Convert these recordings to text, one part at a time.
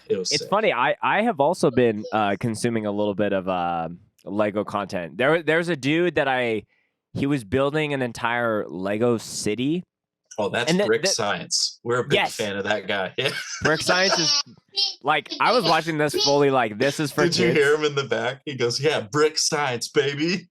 It was It's sick. funny. I have also been consuming a little bit of Lego content. There's a dude that he was building an entire Lego city, Oh, that's and Brick Science. We're a big yes, fan of that guy. Yeah. Brick Science is like I was watching this fully like this is for Did kids. you hear him in the back? He goes, "Yeah, Brick Science, baby."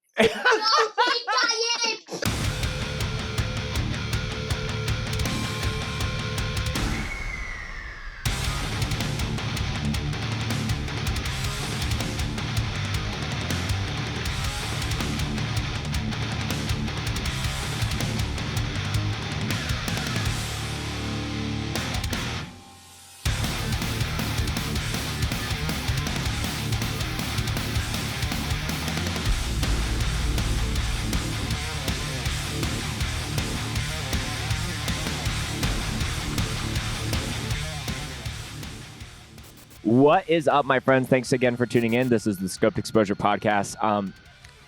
What is up, my friends? Thanks again for tuning in. This is the Scoped Exposure Podcast.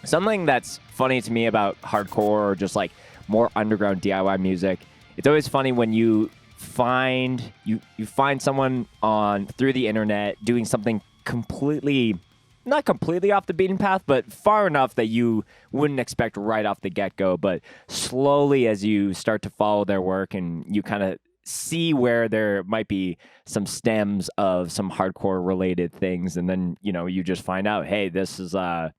Something that's funny to me about hardcore or just like more underground DIY music, it's always funny when you find someone on through the internet doing something not completely off the beaten path, but far enough that you wouldn't expect right off the get-go. But slowly as you start to follow their work and you kind of see where there might be some stems of some hardcore related things, and then you just find out, hey, this is a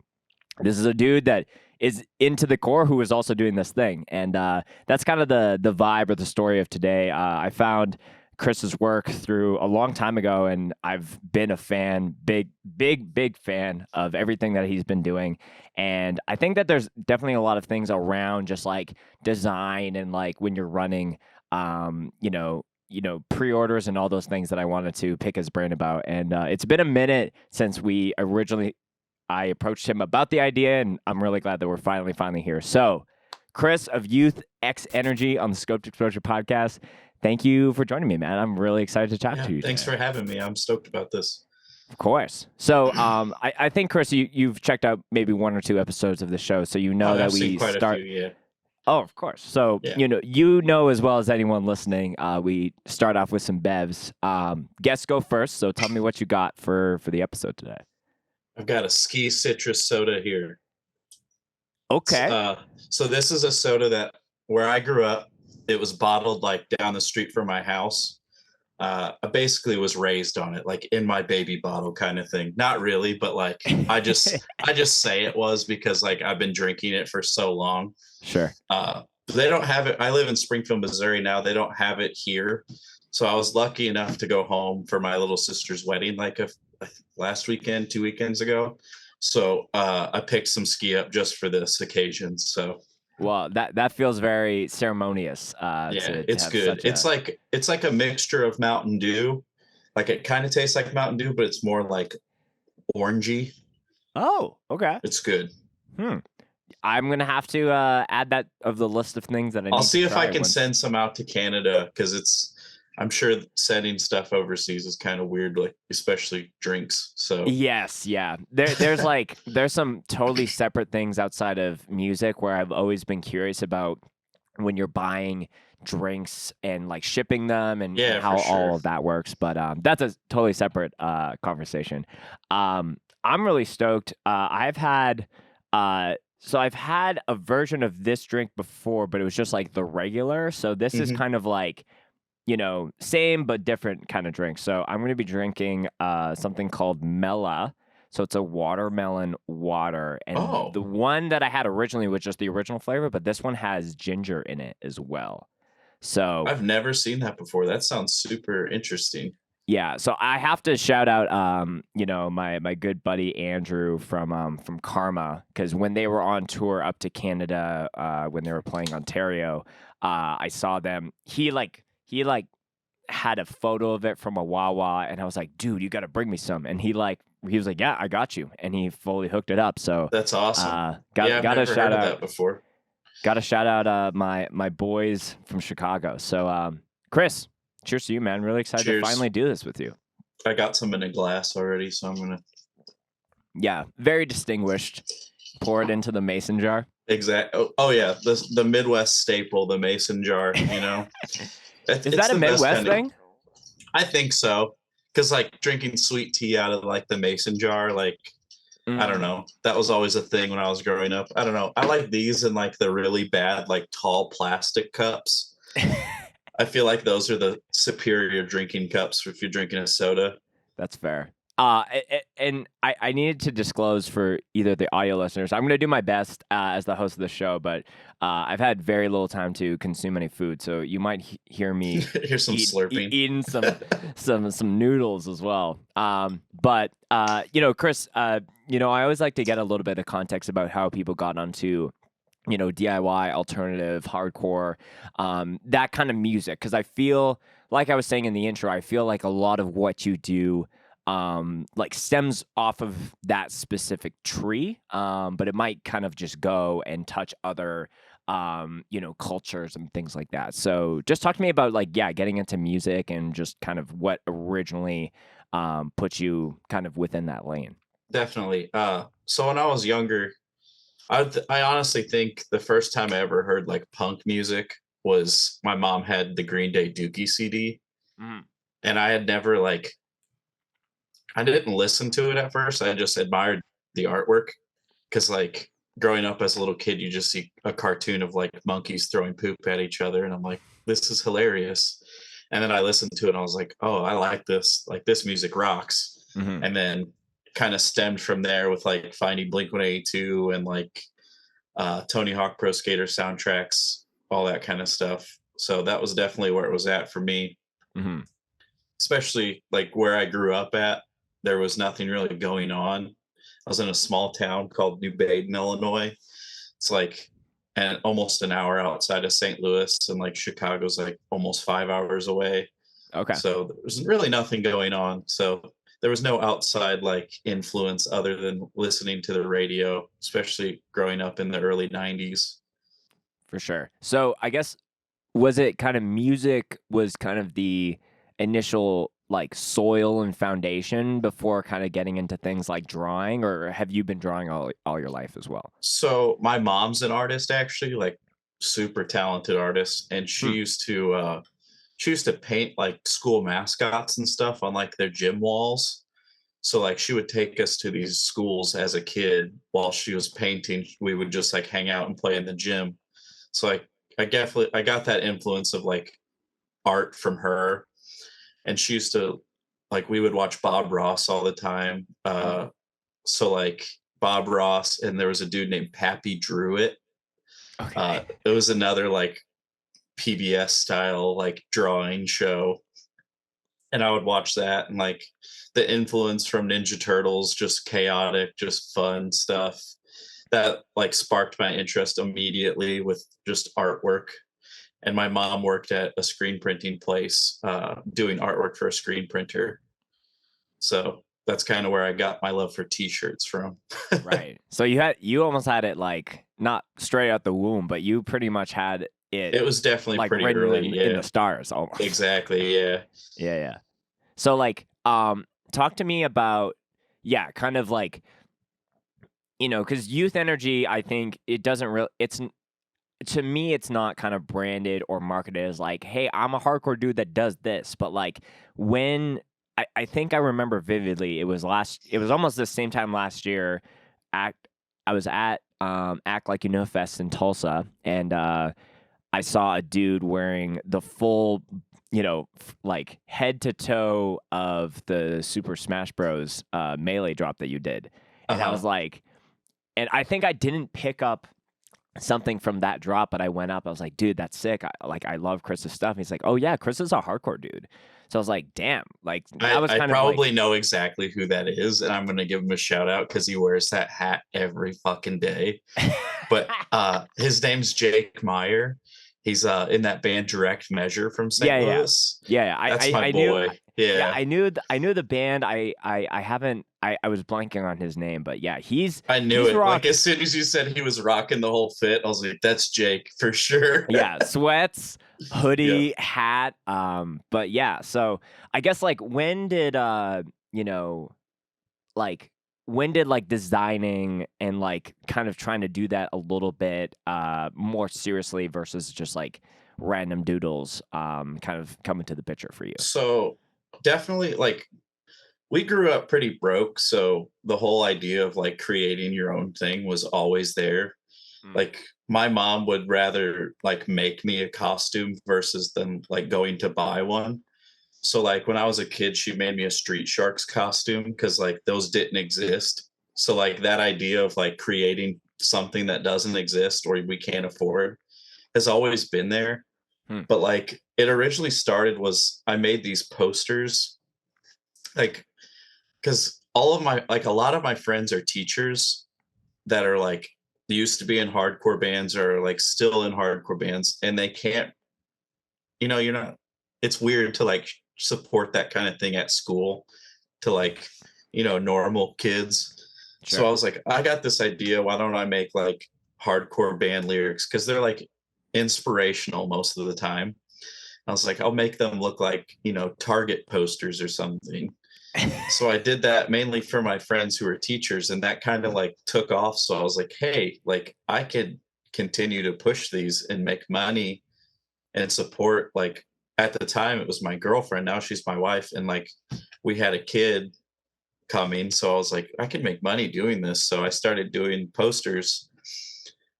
dude that is into the core who is also doing this thing. And that's kind of the vibe or the story of today. I found Chris's work through a long time ago, and I've been a fan, big fan of everything that he's been doing. And I think that there's definitely a lot of things around just like design and like when you're running pre-orders and all those things that I wanted to pick his brain about. And it's been a minute since I approached him about the idea, and I'm really glad that we're finally here. So, Chris of Youth X Energy on the Scoped Exposure Podcast, thank you for joining me, man. I'm really excited to talk to you. Thanks for having me. I'm stoked about this. Of course. So, I think, Chris, you've checked out maybe one or two episodes of the show, so you know that I've we seen quite start. A few, yeah. Oh, of course. So, Yeah. you know as well as anyone listening, we start off with some bevs. Guests go first, so tell me what you got for the episode today. I've got a ski citrus soda here. Okay. So this is a soda that where I grew up, it was bottled like down the street from my house. I basically was raised on it, like in my baby bottle kind of thing. Not really, but like I just say it was because like I've been drinking it for so long. Sure. They don't have it. I live in Springfield, Missouri now. They don't have it here. So I was lucky enough to go home for my little sister's wedding like last weekend, 2 weekends ago. So I picked some ski up just for this occasion. So well, that feels very ceremonious. It's good. It's like a mixture of Mountain Dew. Like it kind of tastes like Mountain Dew, but it's more like orangey. Oh, okay. It's good. I'm gonna have to add that of the list of things that I'll see if I can send some out to Canada, because I'm sure sending stuff overseas is kind of weird, like especially drinks. So yes, yeah. There's some totally separate things outside of music where I've always been curious about when you're buying drinks and like shipping them and how all of that works. But that's a totally separate conversation. I'm really stoked. I've had a version of this drink before, but it was just like the regular. So this is kind of like, same but different kind of drink. So I'm going to be drinking something called Mollet. So it's a watermelon water. And the one that I had originally was just the original flavor, but this one has ginger in it as well. So I've never seen that before. That sounds super interesting. Yeah, so I have to shout out, my good buddy Andrew from Karma, because when they were on tour up to Canada, when they were playing Ontario, I saw them. He had a photo of it from a Wawa, and I was like, dude, you got to bring me some. And he was like, yeah, I got you, and he fully hooked it up. So that's awesome. I've never heard of that before. Got to shout out my boys from Chicago. So Chris. Cheers to you, man. Really excited to finally do this with you. I got some in a glass already, so I'm going to... Yeah, very distinguished. Pour it into the mason jar. Exactly. Oh yeah, the Midwest staple, the mason jar, Is that a Midwest thing? I think so. because like drinking sweet tea out of like the mason jar, like I don't Mm. know. That was always a thing when I was growing up. I don't know. I like these in like the really bad, like tall plastic cups. I feel like those are the superior drinking cups if you're drinking a soda. That's fair. And I needed to disclose for either the audio listeners. I'm going to do my best as the host of the show, but I've had very little time to consume any food, so you might hear me Here's some slurping. eating some noodles as well. But Chris, I always like to get a little bit of context about how people got onto DIY, alternative, hardcore, that kind of music. Because I feel, like I was saying in the intro, I feel like a lot of what you do, like stems off of that specific tree, but it might kind of just go and touch other, cultures and things like that. So just talk to me about like, yeah, getting into music and just kind of what originally put you kind of within that lane. Definitely. So when I was younger, I honestly think the first time I ever heard like punk music was my mom had the Green Day Dookie CD, Mm. and I had never like I didn't listen to it at first. I just admired the artwork because like growing up as a little kid, you just see a cartoon of like monkeys throwing poop at each other, and I'm like, this is hilarious. And then I listened to it, and I was like, oh, I like this. Like this music rocks. Hmm. And then kind of stemmed from there with like finding Blink 182 and like Tony Hawk Pro Skater soundtracks, all that kind of stuff. So that was definitely where it was at for me, Hmm. especially like where I grew up at. There was nothing really going on. I was in a small town called New Baden, Illinois. It's like and almost an hour outside of St. Louis, and like Chicago's like almost 5 hours away. Okay. So there was really nothing going on. So there was no outside like influence other than listening to the radio, especially growing up in the early 90s. For sure. So I guess was it kind of music was kind of the initial like soil and foundation before kind of getting into things like drawing, or have you been drawing all your life as well? So my mom's an artist, actually, like super talented artist, and Hmm. she used to paint like school mascots and stuff on like their gym walls. So like she would take us to these schools as a kid while she was painting. We would just like hang out and play in the gym. So like I got that influence of like art from her. And she used to like we would watch Bob Ross all the time. So like Bob Ross, and there was a dude named Pappy Druitt. Okay. It was another like PBS style like drawing show, and I would watch that, and like the influence from Ninja Turtles, just chaotic, just fun stuff that like sparked my interest immediately with just artwork. And my mom worked at a screen printing place doing artwork for a screen printer, so that's kind of where I got my love for t-shirts from. Right. So you almost had it like not straight out the womb, but you pretty much had it It was definitely like pretty written early, in yeah. the stars almost. Exactly, yeah. Yeah, yeah. So like talk to me about yeah, kind of like cuz youth energy I think it doesn't really to me it's not kind of branded or marketed as like, hey, I'm a hardcore dude that does this, but like when I think I remember vividly it was almost the same time last year act I was at Act Like You Know Fest in Tulsa, and I saw a dude wearing the full like head to toe of the Super Smash Bros melee drop that you did, and I Uh-huh. was like, and I think I didn't pick up something from that drop, but I went up. I was like, dude, that's sick. I love Chris's stuff. And he's like, oh yeah, Chris is a hardcore dude. So I was like, damn, like that was I kind of probably like, know exactly who that is, and I'm gonna give him a shout out because he wears that hat every fucking day. But his name's Jake Meyer. He's in that band Direct Measure from St. yeah, yeah, Louis. yeah, yeah. That's my I knew, boy. yeah, Yeah. I knew the band. I haven't, I was blanking on his name, but yeah, I knew he's it. Like rock. as soon as you said he was rocking the whole fit, I was like, that's Jake for sure. Yeah, sweats, Yeah. hoodie, hat. But yeah, so I guess like when did you know like when did like designing and like kind of trying to do that a little bit more seriously versus just like random doodles kind of come into the picture for you? So definitely like we grew up pretty broke, so the whole idea of like creating your own thing was always there. Mm. Like my mom would rather like make me a costume versus than like going to buy one. So like when I was a kid, she made me a Street Sharks costume because like those didn't exist. So like that idea of like creating something that doesn't exist or we can't afford has always been there. Hmm. But like it originally started was I made these posters like because all of my like a lot of my friends are teachers that are like used to be in hardcore bands or like still in hardcore bands and they can't, you're not, it's weird to like support that kind of thing at school to like, normal kids. So I Sure. was like, I got this idea, why don't I make like hardcore band lyrics because they're like inspirational most of the time. I was like, I'll make them look like, Target posters or something. So I did that mainly for my friends who are teachers, and that kind of like took off. So I was like, hey, like I could continue to push these and make money and support. Like at the time, it was my girlfriend. Now she's my wife, and like we had a kid coming. So I was like, I could make money doing this. So I started doing posters,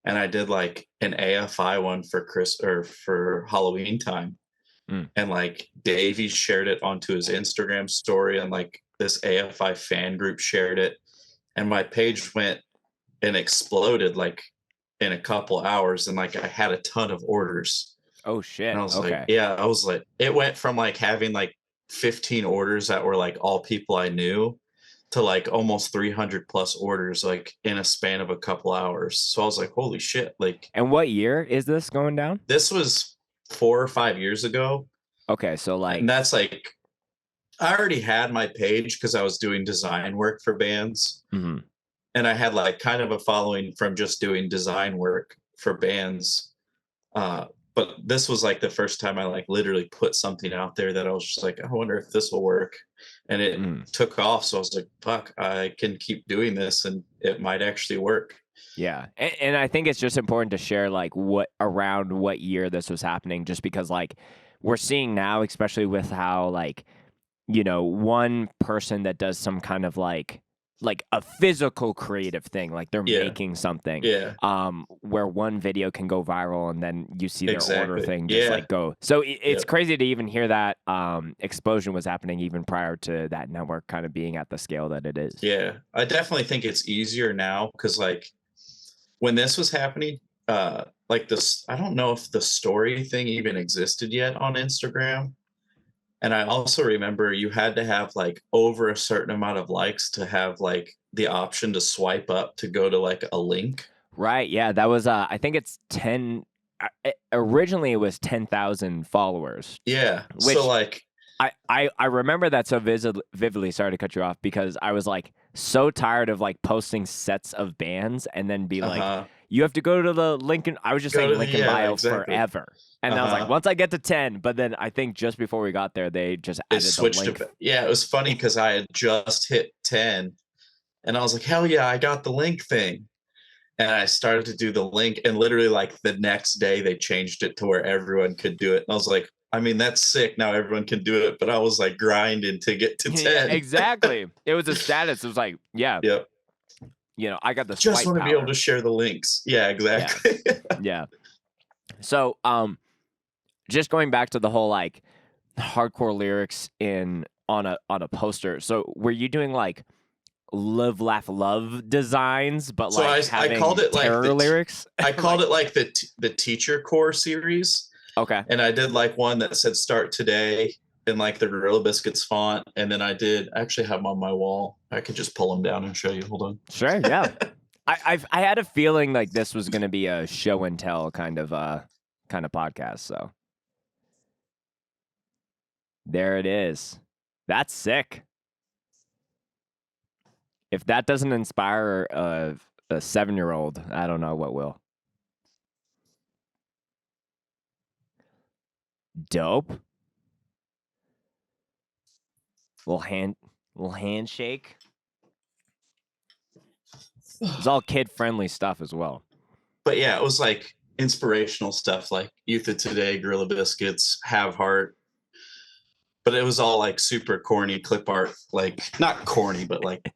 and I did like an AFI one for Chris or for Halloween time, Mm. and like Davey shared it onto his Instagram story, and like this AFI fan group shared it, and my page went and exploded like in a couple hours, and like I had a ton of orders, Oh and shit. I was like, Okay. yeah, I was like, it went from like having like 15 orders that were like all people I knew to like almost 300 plus orders like in a span of a couple hours. So I was like, holy shit, like And what year is this going down? this was 4 or 5 years ago. Okay, so And like, that's like I already had my page because I was doing design work for bands. mhm. And I had like kind of a following from just doing design work for bands. But this was like the first time I like literally put something out there that I was just like, I wonder if this will work. And it Mm. took off. So I was like, fuck, I can keep doing this and it might actually work. Yeah, and I think it's just important to share like what year this was happening, just because like we're seeing now, especially with how like one person that does some kind of like a physical creative thing, like they're Yeah. making something, Yeah. where one video can go viral and then you see their order Exactly. thing just Yeah. like go. So it's Yep. crazy to even hear that explosion was happening even prior to that network kind of being at the scale that it is. Yeah. I definitely think it's easier now because like when this was happening, like this, I don't know if the story thing even existed yet on Instagram. And I also remember you had to have like over a certain amount of likes to have like the option to swipe up to go to like a link. Right. Yeah. That was, I think it's 10. Originally, it was 10,000 followers, Yeah. So which like, I remember that so vividly. Sorry to cut you off because I was like so tired of like posting sets of bands and then be like, uh-huh. you have to go to the link. I was just Go saying to the, link in yeah, bio exactly. forever. And I was like, Uh-huh. once I get to 10, but then I think just before we got there, they just It added the switched link. to, yeah, it was funny because I had just hit 10 and I was like, hell yeah, I got the link thing. And I started to do the link, and literally like the next day they changed it to where everyone could do it. And I was like, I mean, that's sick. Now everyone can do it. But I was like grinding to get to Yeah, 10. exactly. It was a status. It was like, yeah, Yep. I got the Just swipe want to be able power. to share the links. Yeah, Yeah. exactly. Yeah. So, just going back to the whole like hardcore lyrics in on a poster. So, were you doing like live laugh love designs but So like I called having it like terror lyrics? I called it like the teacher core series. Okay. And I did like one that said start today in like the Gorilla Biscuits font. And then I actually have them on my wall. I could just pull them down and show you. Hold on. Sure, yeah. I had a feeling like this was going to be a show and tell kind of podcast, so there it is. That's sick. If that doesn't inspire a 7-year-old, I don't know what will. Dope. Little handshake. It's all kid friendly stuff as well. But yeah, it was like inspirational stuff like Youth of Today, Gorilla Biscuits, Have Heart. but it was all like super corny clip art, like not corny, but like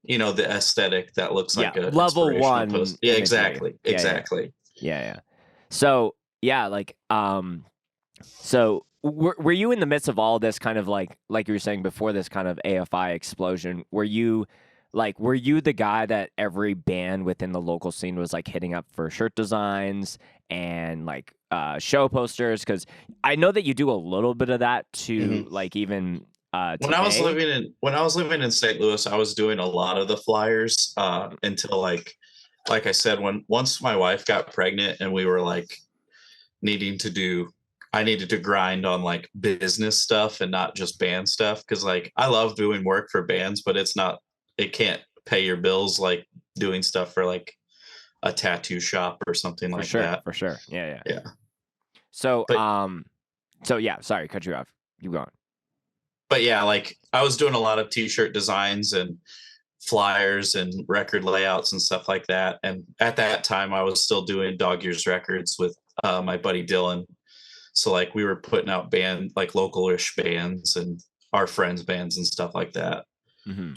the aesthetic that looks Yeah, like a level inspirational one post. Yeah, imagery. exactly, Yeah, yeah, exactly. yeah, yeah. So yeah, so were you in the midst of all this kind of like you were saying before this kind of AFI explosion? Were you the guy that every band within the local scene was like hitting up for shirt designs and like show posters? Because I know that you do a little bit of that hmm to like even When I was today. living in St. Louis, I was doing a lot of the flyers until like I said, when once my wife got pregnant and we were like needing to do I needed to grind on like business stuff and not just band stuff, because like I love doing work for bands, but it can't pay your bills like doing stuff for like a tattoo shop or something For like sure, that. for sure. Yeah, yeah. Yeah. So, But so yeah, sorry, cut you off. Keep going. but yeah, like I was doing a lot of t-shirt designs and flyers and record layouts and stuff like that. And at that time I was still doing Dog Years Records with my buddy Dylan. So like we were putting out like local-ish bands and our friends' bands and stuff like that. Hmm.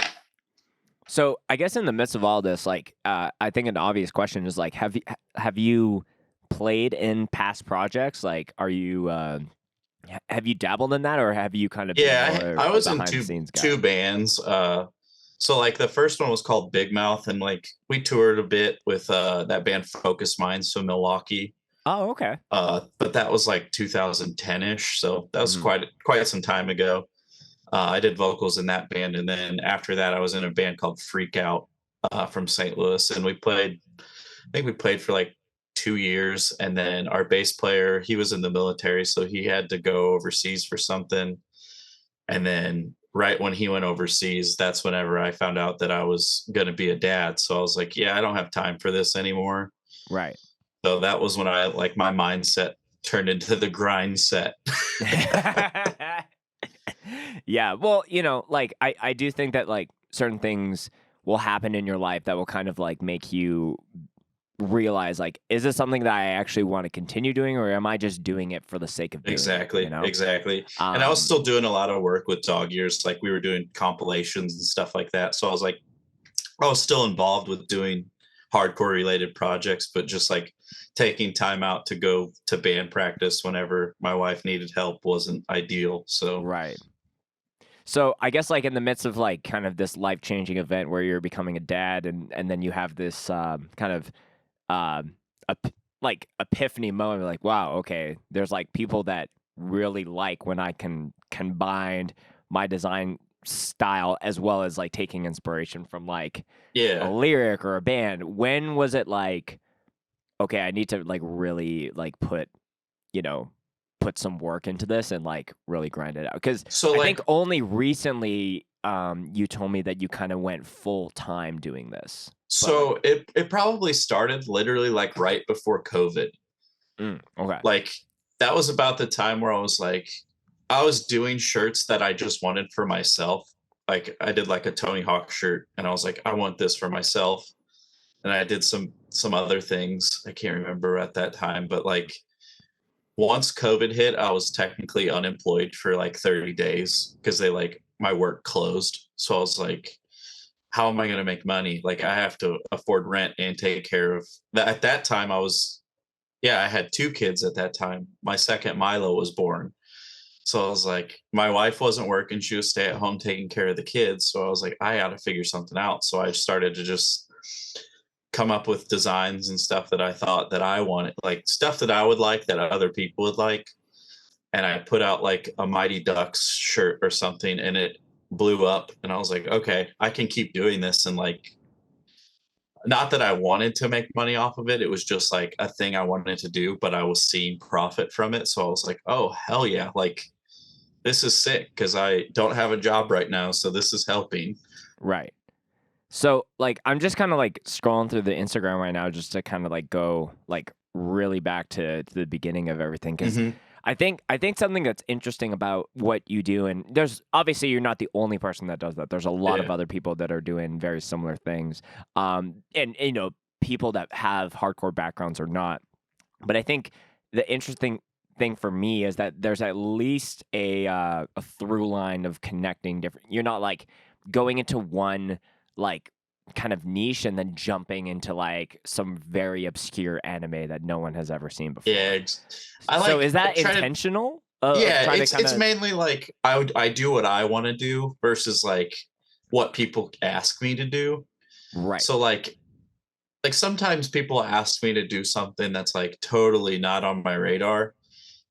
So, I guess in the midst of all this, like, I think an obvious question is like, have you played in past projects? Like, have you dabbled in that, or have you kind of been Yeah, more I a was in behind the scenes two guy? bands. So like the first one was called Big Mouth, and like we toured a bit with that band Focus Minds from Milwaukee. Oh, okay. But that was like 2010-ish, so that was Hmm. quite some time ago. I did vocals in that band, and then after that, I was in a band called Freak Out from St. Louis, and we played. I think we played for like 2 years, and then our bass player, he was in the military, so he had to go overseas for something. And then right when he went overseas, that's whenever I found out that I was going to be a dad. So I was like, yeah, I don't have time for this anymore. Right. So that was when I like my mindset turned into the grind set. Yeah. Well, like I do think that like certain things will happen in your life that will kind of like make you realize like, is this something that I actually want to continue doing, or am I just doing it for the sake of doing it? Exactly, exactly. And I was Um, still doing a lot of work with Dog Years. Like we were doing compilations and stuff like that. So I was like, I was still involved with doing hardcore related projects, but just like taking time out to go to band practice whenever my wife needed help wasn't ideal. So right. So I guess like in the midst of like kind of this life changing event where you're becoming a dad, and then you have this kind of um, like epiphany moment, like wow, okay, there's like people that really like when I can combine my design style as well as like taking inspiration from like a yeah. lyric or a band. When was it like, okay, I need to like really like you know, put some work into this and like really grind it out? Because So I think like only recently you told me that you kind of went full time doing this. But like, so it probably started literally like right before COVID. okay. Like that was about the time where I was like, I was doing shirts that I just wanted for myself. Like I did like a Tony Hawk shirt and I was like, I want this for myself. And I did some other things. I can't remember at that time, but like once COVID hit, I was technically unemployed for like 30 days because they like my work closed. So I was like, how am I going to make money? Like I have to afford rent and take care of that. At that time, I had two kids at that time. My second Milo was born. So I was like, my wife wasn't working. She was stay at home taking care of the kids. So I was like, I got to figure something out. So I started to just come up with designs and stuff that I thought that I wanted, like stuff that I would like that other people would like. And I put out like a Mighty Ducks shirt or something and it blew up. And I was like, okay, I can keep doing this. And like, not that I wanted to make money off of it. It was just like a thing I wanted to do, but I was seeing profit from it. So I was like, oh, hell yeah. Like, this is sick because I don't have a job right now. So this is helping. Right. So like I'm just kind of like scrolling through the Instagram right now just to kind of like go like really back to the beginning of everything, because hmm I think something that's interesting about what you do, and there's obviously you're not the only person that does that. There's a lot of Yeah. other people that are doing very similar things, and people that have hardcore backgrounds or not. But I think the interesting thing for me is that there's at least a through line of connecting different. You're not like going into one like kind of niche and then jumping into like some very obscure anime that no one has ever seen before. Yeah, I So is like that try to. intentional? Of Yeah, trying to kind it's of mainly like I do what I want to do versus like what people ask me to do. right. So like sometimes people ask me to do something that's like totally not on my radar,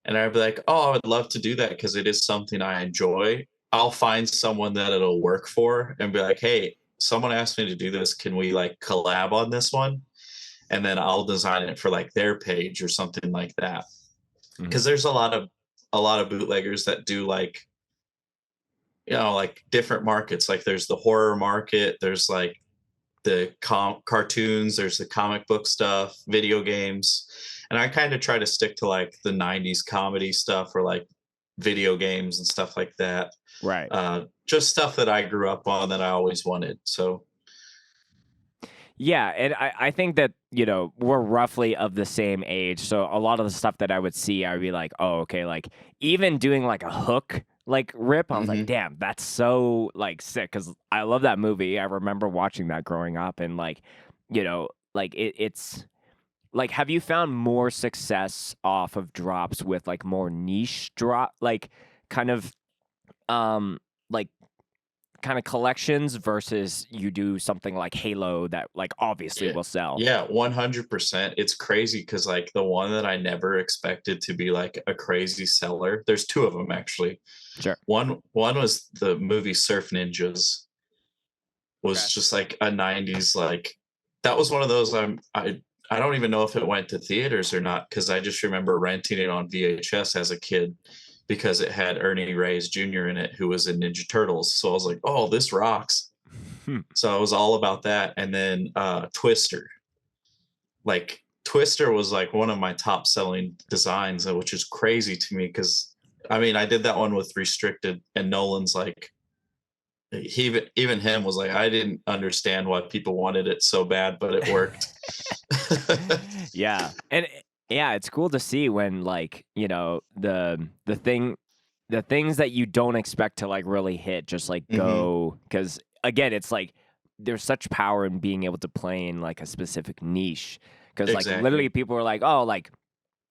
and I'd be like, oh, I would love to do that because it is something I enjoy. I'll find someone that it'll work for and be like, hey, someone asked me to do this. Can we like collab on this one? And then I'll design it for like their page or something like that. Mhm. Because there's a lot of bootleggers that do like, like different markets. Like there's the horror market, there's like the cartoons, there's the comic book stuff, video games. And I kind of try to stick to like the 90s comedy stuff or like video games and stuff like that. Right. Just stuff that I grew up on that I always wanted. So Yeah, and I think that, we're roughly of the same age. So a lot of the stuff that I would see, I'd be like, oh, okay, like even doing like a hook like rip, I was like, mhm. damn, that's so like sick because I love that movie. I remember watching that growing up and like, like it's like have you found more success off of drops with like more niche drop like kind of like kind of collections versus you do something like Halo that like obviously Yeah. will sell. Yeah, 100%. It's crazy because like the one that I never expected to be like a crazy seller. There's two of them actually. Sure. One was the movie Surf Ninjas. Was Okay. just like a 90s like that was one of those I don't even know if it went to theaters or not because I just remember renting it on VHS as a kid because it had Ernie Reyes Jr. in it who was in Ninja Turtles. So I was like, "Oh, this rocks." Hmm. So I was all about that. And then Twister. Like Twister was like one of my top selling designs, which is crazy to me because I mean, I did that one with restricted and Nolan's like even him was like, I didn't understand why people wanted it so bad, but it worked. Yeah. And yeah, it's cool to see when like, the things that you don't expect to like really hit just like Hmm. go cuz again, it's like there's such power in being able to play in like a specific niche cuz like literally Exactly. people are like, "Oh, like,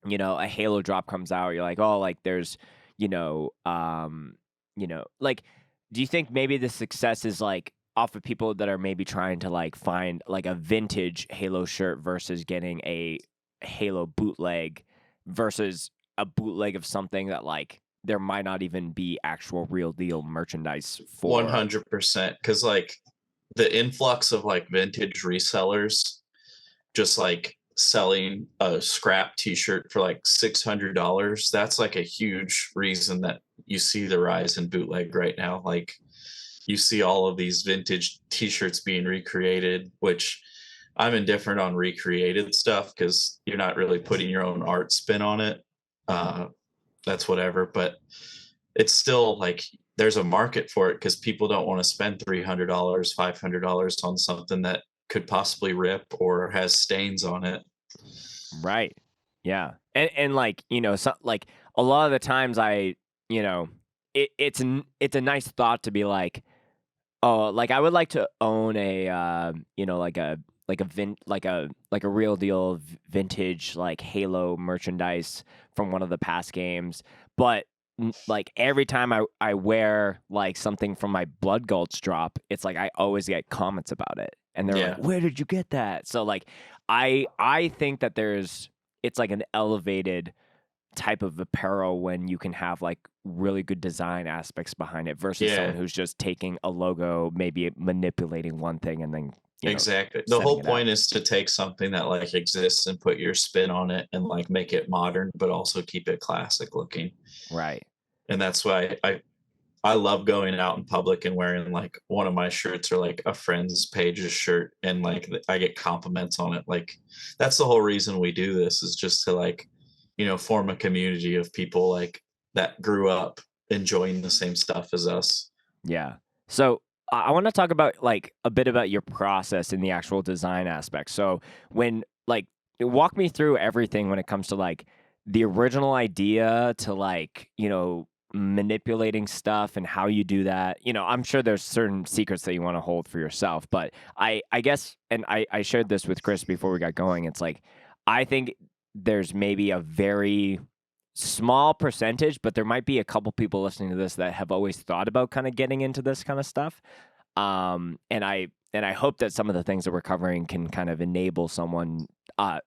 a Halo drop comes out." You're like, "Oh, like there's, like do you think maybe the success is like off of people that are maybe trying to like find like a vintage Halo shirt versus getting a Halo bootleg versus a bootleg of something that like there might not even be actual real deal merchandise for. 100%. Because like the influx of like vintage resellers just like selling a scrap t-shirt for like $600, that's like a huge reason that you see the rise in bootleg right now. Like you see all of these vintage t-shirts being recreated, which I'm indifferent on recreated stuff because you're not really putting your own art spin on it. uh that's whatever, but it's still like there's a market for it because people don't want to spend $300 $500 on something that could possibly rip or has stains on it. Right. Yeah. And like, so, like a lot of the times you know, it's a nice thought to be like, oh, like I would like to own a like a real deal vintage like Halo merchandise from one of the past games, but like every time I wear like something from my Blood Gulch drop, it's like I always get comments about it, and they're like, Yeah. "Where did you get that?" So like I think that it's like an elevated type of apparel when you can have like really good design aspects behind it versus someone Yeah, who's just taking a logo, maybe manipulating one thing and then, exactly. The setting whole it out. point is to take something that like exists and put your spin on it and like make it modern but also keep it classic looking. Right. And that's why I love going out in public and wearing like one of my shirts or like a friend's page's shirt and like I get compliments on it. Like that's the whole reason we do this is just to like, form a community of people like that grew up enjoying the same stuff as us. Yeah. So I want to talk about like a bit about your process in the actual design aspect. So when like walk me through everything when it comes to like the original idea to like, manipulating stuff and how you do that, I'm sure there's certain secrets that you want to hold for yourself, but I guess, and I shared this with Chris before we got going. It's like, I think there's maybe a very small percentage, but there might be a couple people listening to this that have always thought about kind of getting into this kind of stuff. And I hope that some of the things that we're covering can kind of enable someone,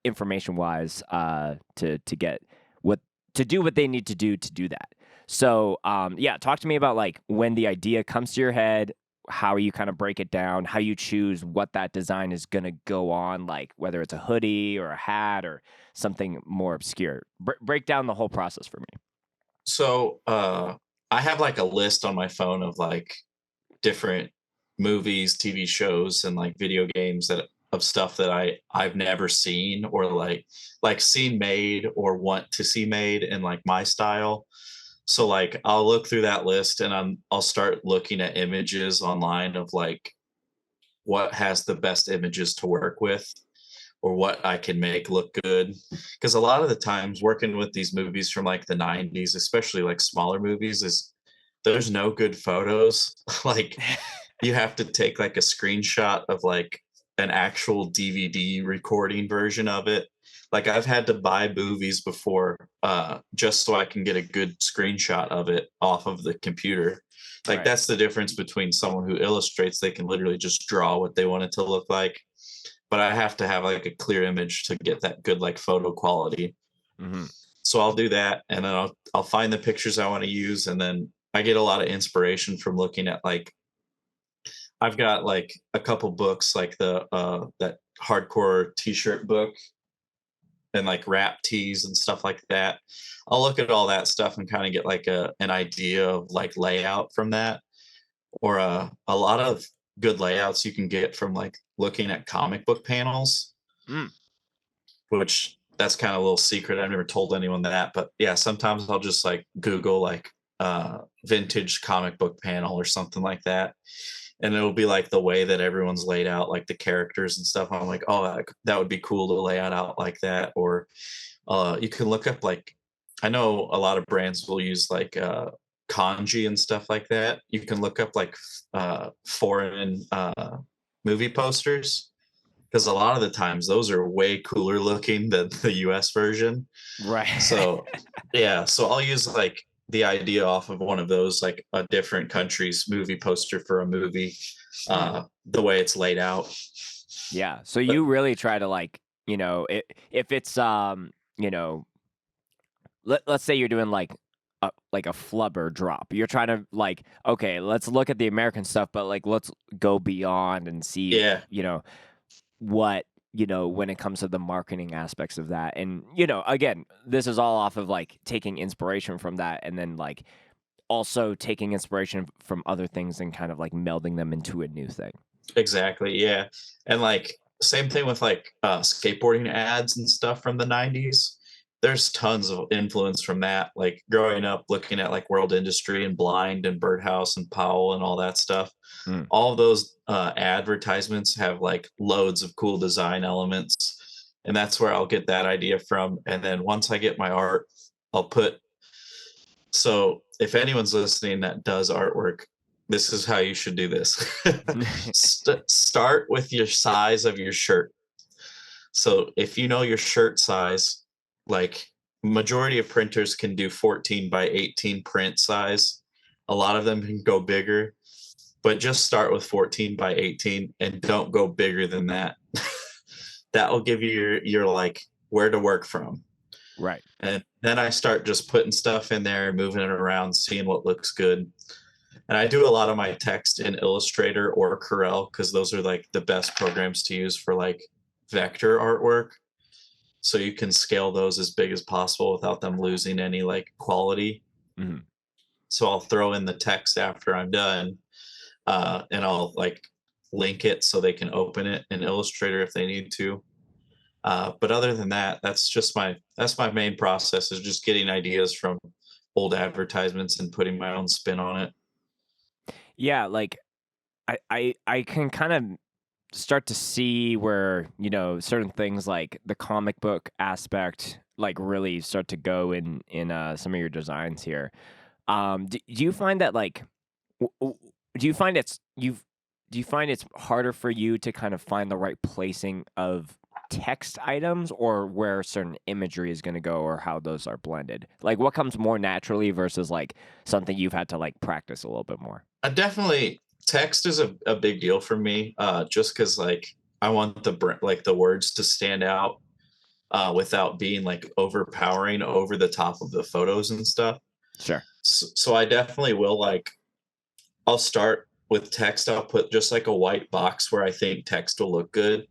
information wise, to get what to do what they need to do that. So, yeah, talk to me about like when the idea comes to your head, how you kind of break it down, how you choose what that design is going to go on, like whether it's a hoodie or a hat or something more obscure. Break down the whole process for me. So I have like a list on my phone of like different movies, TV shows, and like video games that of stuff that I've never seen or like seen made or want to see made in like my style. So like I'll look through that list and I'll start looking at images online of like what has the best images to work with or what I can make look good. Because a lot of the times working with these movies from like the 90s, especially like smaller movies, is there's no good photos. Like you have to take like a screenshot of like an actual DVD recording version of it. Like I've had to buy movies before just so I can get a good screenshot of it off of the computer. Like Right. that's the difference between someone who illustrates, they can literally just draw what they want it to look like. But I have to have like a clear image to get that good like photo quality. Hmm. So I'll do that and then I'll find the pictures I want to use and then I get a lot of inspiration from looking at like I've got like a couple books like the that hardcore t-shirt book and like rap tees and stuff like that. I'll look at all that stuff and kind of get like an idea of like layout from that or a lot of good layouts you can get from like looking at comic book panels, Mm. which that's kind of a little secret. I've never told anyone that, but yeah, sometimes I'll just like Google like vintage comic book panel or something like that. And it'll be like the way that everyone's laid out, like the characters and stuff. I'm like, oh, that would be cool to lay it out like that. Or you can look up like, I know a lot of brands will use like kanji and stuff like that. You can look up like foreign movie posters because a lot of the times those are way cooler looking than the US version. Right. So yeah, so I'll use like the idea off of one of those, like a different country's movie poster for a movie, Mm. the way it's laid out. Yeah. So But you really try to like, if it's let's say you're doing like a flubber drop. You're trying to like, okay, let's look at the American stuff, but like let's go beyond and see, yeah, what, when it comes to the marketing aspects of that. And, again, this is all off of like taking inspiration from that and then like also taking inspiration from other things and kind of like melding them into a new thing. exactly. Yeah. And like same thing with like skateboarding ads and stuff from the 90s. There's tons of influence from that. Like growing up looking at like World Industry and Blind and Birdhouse and Powell and all that stuff. Mm. All of those advertisements have like loads of cool design elements. And that's where I'll get that idea from. And then once I get my art, I'll put so if anyone's listening that does artwork, this is how you should do this. Start with your size of your shirt. So if you know your shirt size, like majority of printers can do 14 by 18 print size. A lot of them can go bigger, but just start with 14 by 18 and don't go bigger than that. That will give you your like where to work from. Right. And then I start just putting stuff in there, moving it around, seeing what looks good. And I do a lot of my text in Illustrator or Corel because those are like the best programs to use for like vector artwork. So you can scale those as big as possible without them losing any like quality. Mhm. So I'll throw in the text after I'm done, and I'll like link it so they can open it in Illustrator if they need to. But other than that, that's my main process is just getting ideas from old advertisements and putting my own spin on it. Yeah, like I can kind of start to see where, certain things like the comic book aspect like really start to go in some of your designs here. Do you find that like do you find it's harder for you to kind of find the right placing of text items, or where certain imagery is going to go, or how those are blended? Like what comes more naturally versus like something you've had to like practice a little bit more? Definitely text is a big deal for me, just because like I want like the words to stand out, without being like overpowering over the top of the photos and stuff. Sure. So I definitely will, like, I'll start with text. I'll put just like a white box where I think text will look good,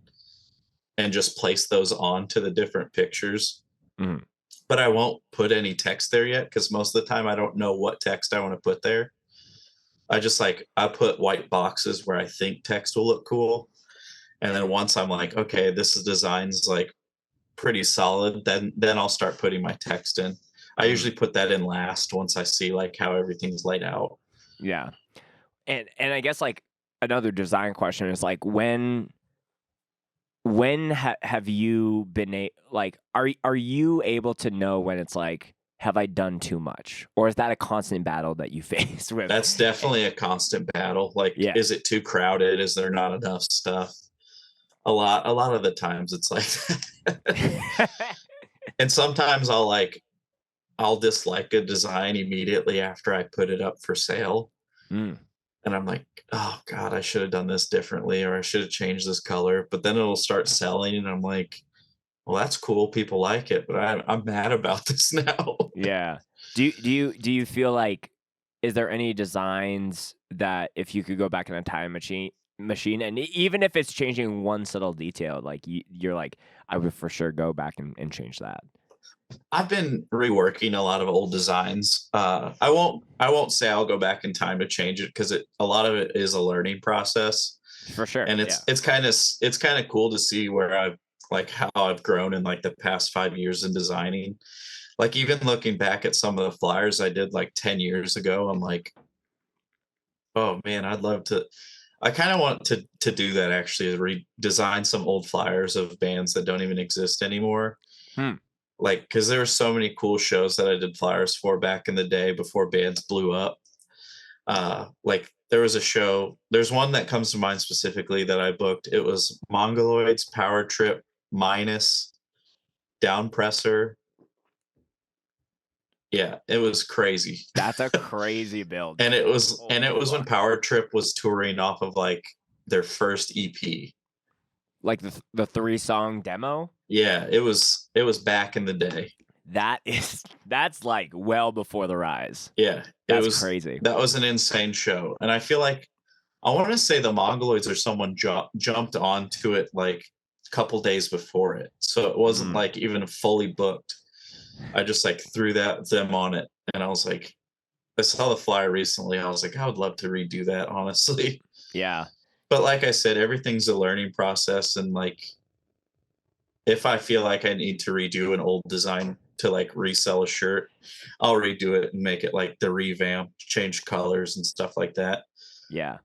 and just place those onto the different pictures. Mhm. But I won't put any text there yet, because most of the time I don't know what text I want to put there. I put white boxes where I think text will look cool. And then once I'm like, okay, this is design's like pretty solid, then I'll start putting my text in. I Mhm. usually put that in last once I see like how everything's laid out. Yeah. And I guess like another design question is like have you been like are you able to know when it's like, have I done too much, or is that a constant battle that you face with? That's definitely a constant battle. Like, Yeah. is it too crowded? Is there not enough stuff? A lot of the times it's like and sometimes I'll dislike a design immediately after I put it up for sale. Mm. And I'm like, oh God, I should have done this differently, or I should have changed this color. But then it'll start selling, and I'm like, well, that's cool. People like it, but I'm mad about this now. Yeah. Do you feel like, is there any designs that if you could go back in a time machine, and even if it's changing one subtle detail, like you're like, I would for sure go back and change that? I've been reworking a lot of old designs. I won't say I'll go back in time to change it, because a lot of it is a learning process. For sure. And Yeah. it's kind of cool to see where I've like how I've grown in like the past 5 years in designing. Like, even looking back at some of the flyers I did like 10 years ago, I'm like, oh man, I'd love to. I kind of want to do that, actually, is redesign some old flyers of bands that don't even exist anymore. Hmm. Like, because there were so many cool shows that I did flyers for back in the day before bands blew up. Like, there was a show. There's one that comes to mind specifically that I booked. It was Mongoloids, Power Trip, Minus, Downpresser. Yeah, it was crazy. That's a crazy build. And it was when Fuck. Power Trip was touring off of like their first EP. Like the 3-song demo. Yeah, it was back in the day. That's like well before the rise. Yeah, That's crazy. that was an insane show. And I feel like I want to say the Mongoloids or someone jumped onto it like a couple days before it. So it wasn't Mm. like even fully booked. I just like threw them on it, and I was like, I saw the flyer recently. I was like, I would love to redo that, honestly. Yeah. But like I said, everything's a learning process, and like if I feel like I need to redo an old design to like resell a shirt, I'll redo it and make it like the revamp, change colors and stuff like that. Yeah.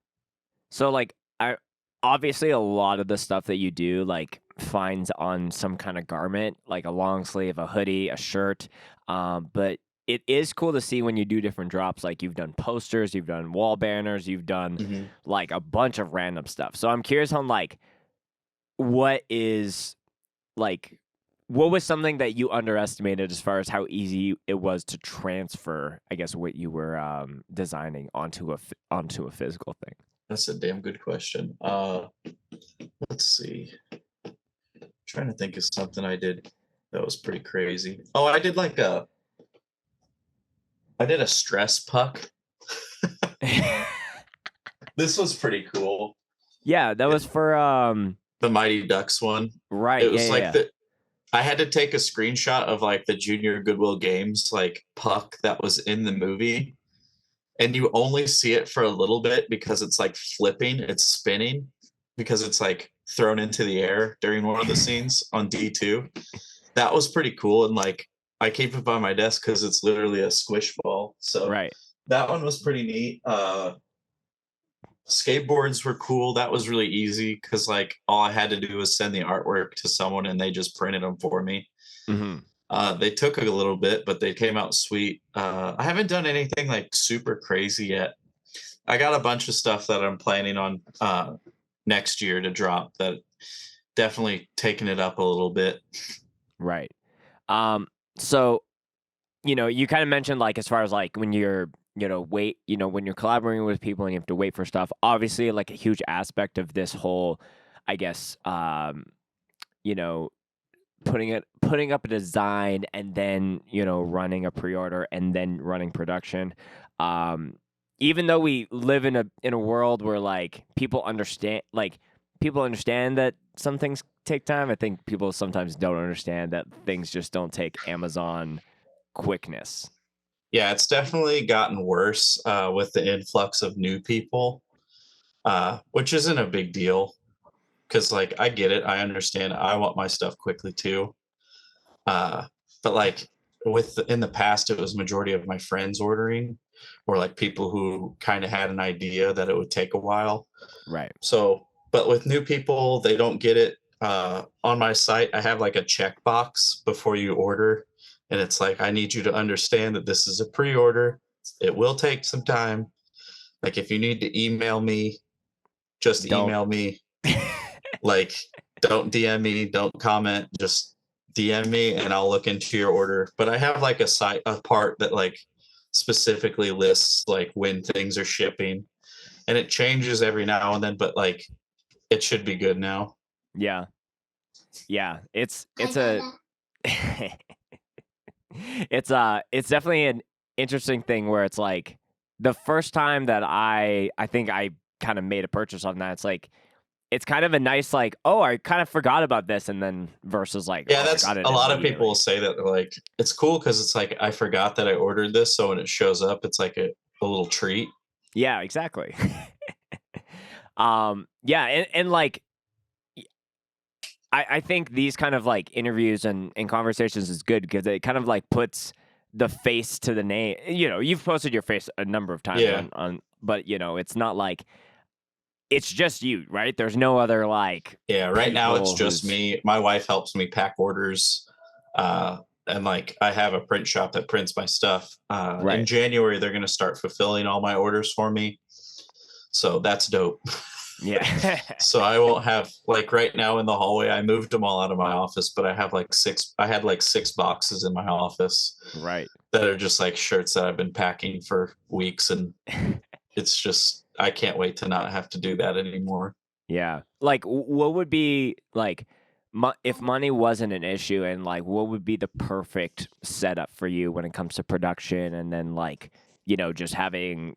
So like I obviously a lot of the stuff that you do like finds on some kind of garment, like a long sleeve, a hoodie, a shirt. But it is cool to see when you do different drops. Like you've done posters, you've done wall banners, you've done Mhm. like a bunch of random stuff. So I'm curious on like what is like what was something that you underestimated as far as how easy it was to transfer, I guess, what you were designing onto a physical thing? That's a damn good question. Let's see. Trying to think of something I did that was pretty crazy. Oh, I did a stress puck. This was pretty cool. Yeah, that was for The Mighty Ducks one. right. It Yeah, was yeah, like yeah. I had to take a screenshot of like the Junior Goodwill Games like puck that was in the movie, and you only see it for a little bit because it's like flipping, it's spinning, because it's like thrown into the air during one of the scenes on D2. That was pretty cool, and like I keep it by my desk because it's literally a squish ball. So Right. that one was pretty neat. Skateboards were cool. That was really easy because like all I had to do was send the artwork to someone and they just printed them for me. Hmm. They took a little bit, but they came out sweet. I haven't done anything like super crazy yet. I got a bunch of stuff that I'm planning on next year to drop that definitely taking it up a little bit. Right. Um, so, you kind of mentioned like as far as like when you're, when you're collaborating with people and you have to wait for stuff, obviously like a huge aspect of this whole, I guess, you know, putting up a design and then, running a pre-order and then running production. Um, Even though we live in a world where people understand that some things take time, I think people sometimes don't understand that things just don't take Amazon quickness. Yeah, it's definitely gotten worse with the influx of new people, which isn't a big deal because like I get it, I understand. I want my stuff quickly too. Uh, but like in the past, it was majority of my friends ordering, or like people who kind of had an idea that it would take a while. Right. So, but with new people, they don't get it. On my site, I have like a checkbox before you order, and it's like I need you to understand that this is a pre-order. It will take some time. Like if you need to email me, just Don't. email me. Like don't DM me, don't comment, just DM me and I'll look into your order. But I have like a part that like specifically lists like when things are shipping, and it changes every now and then, but like it should be good now. Yeah. Yeah. It's a it's definitely an interesting thing where it's like the first time that I think I kind of made a purchase on that, it's kind of a nice like, oh, I kind of forgot about this, and then versus like, Yeah, oh, I that's got it a lot of people immediately. say that. They're like, it's cool because it's like I forgot that I ordered this, so when it shows up, it's like a little treat. Yeah, exactly. Yeah, and like I think these kind of like interviews and conversations is good because it kind of like puts the face to the name. You've posted your face a number of times Yeah. on but it's not like it's just you, right? There's no other like Yeah, right now it's people just who's me. My wife helps me pack orders. And like I have a print shop that prints my stuff. In right. January, they're going to start fulfilling all my orders for me. So that's dope. Yeah. So I won't have like right now in the hallway, I moved them all out of my office, but I had like six boxes in my office Right. that are just like shirts that I've been packing for weeks. And it's just, I can't wait to not have to do that anymore. Yeah. Like, what would be like, if money wasn't an issue, and like, what would be the perfect setup for you when it comes to production, and then like, just having,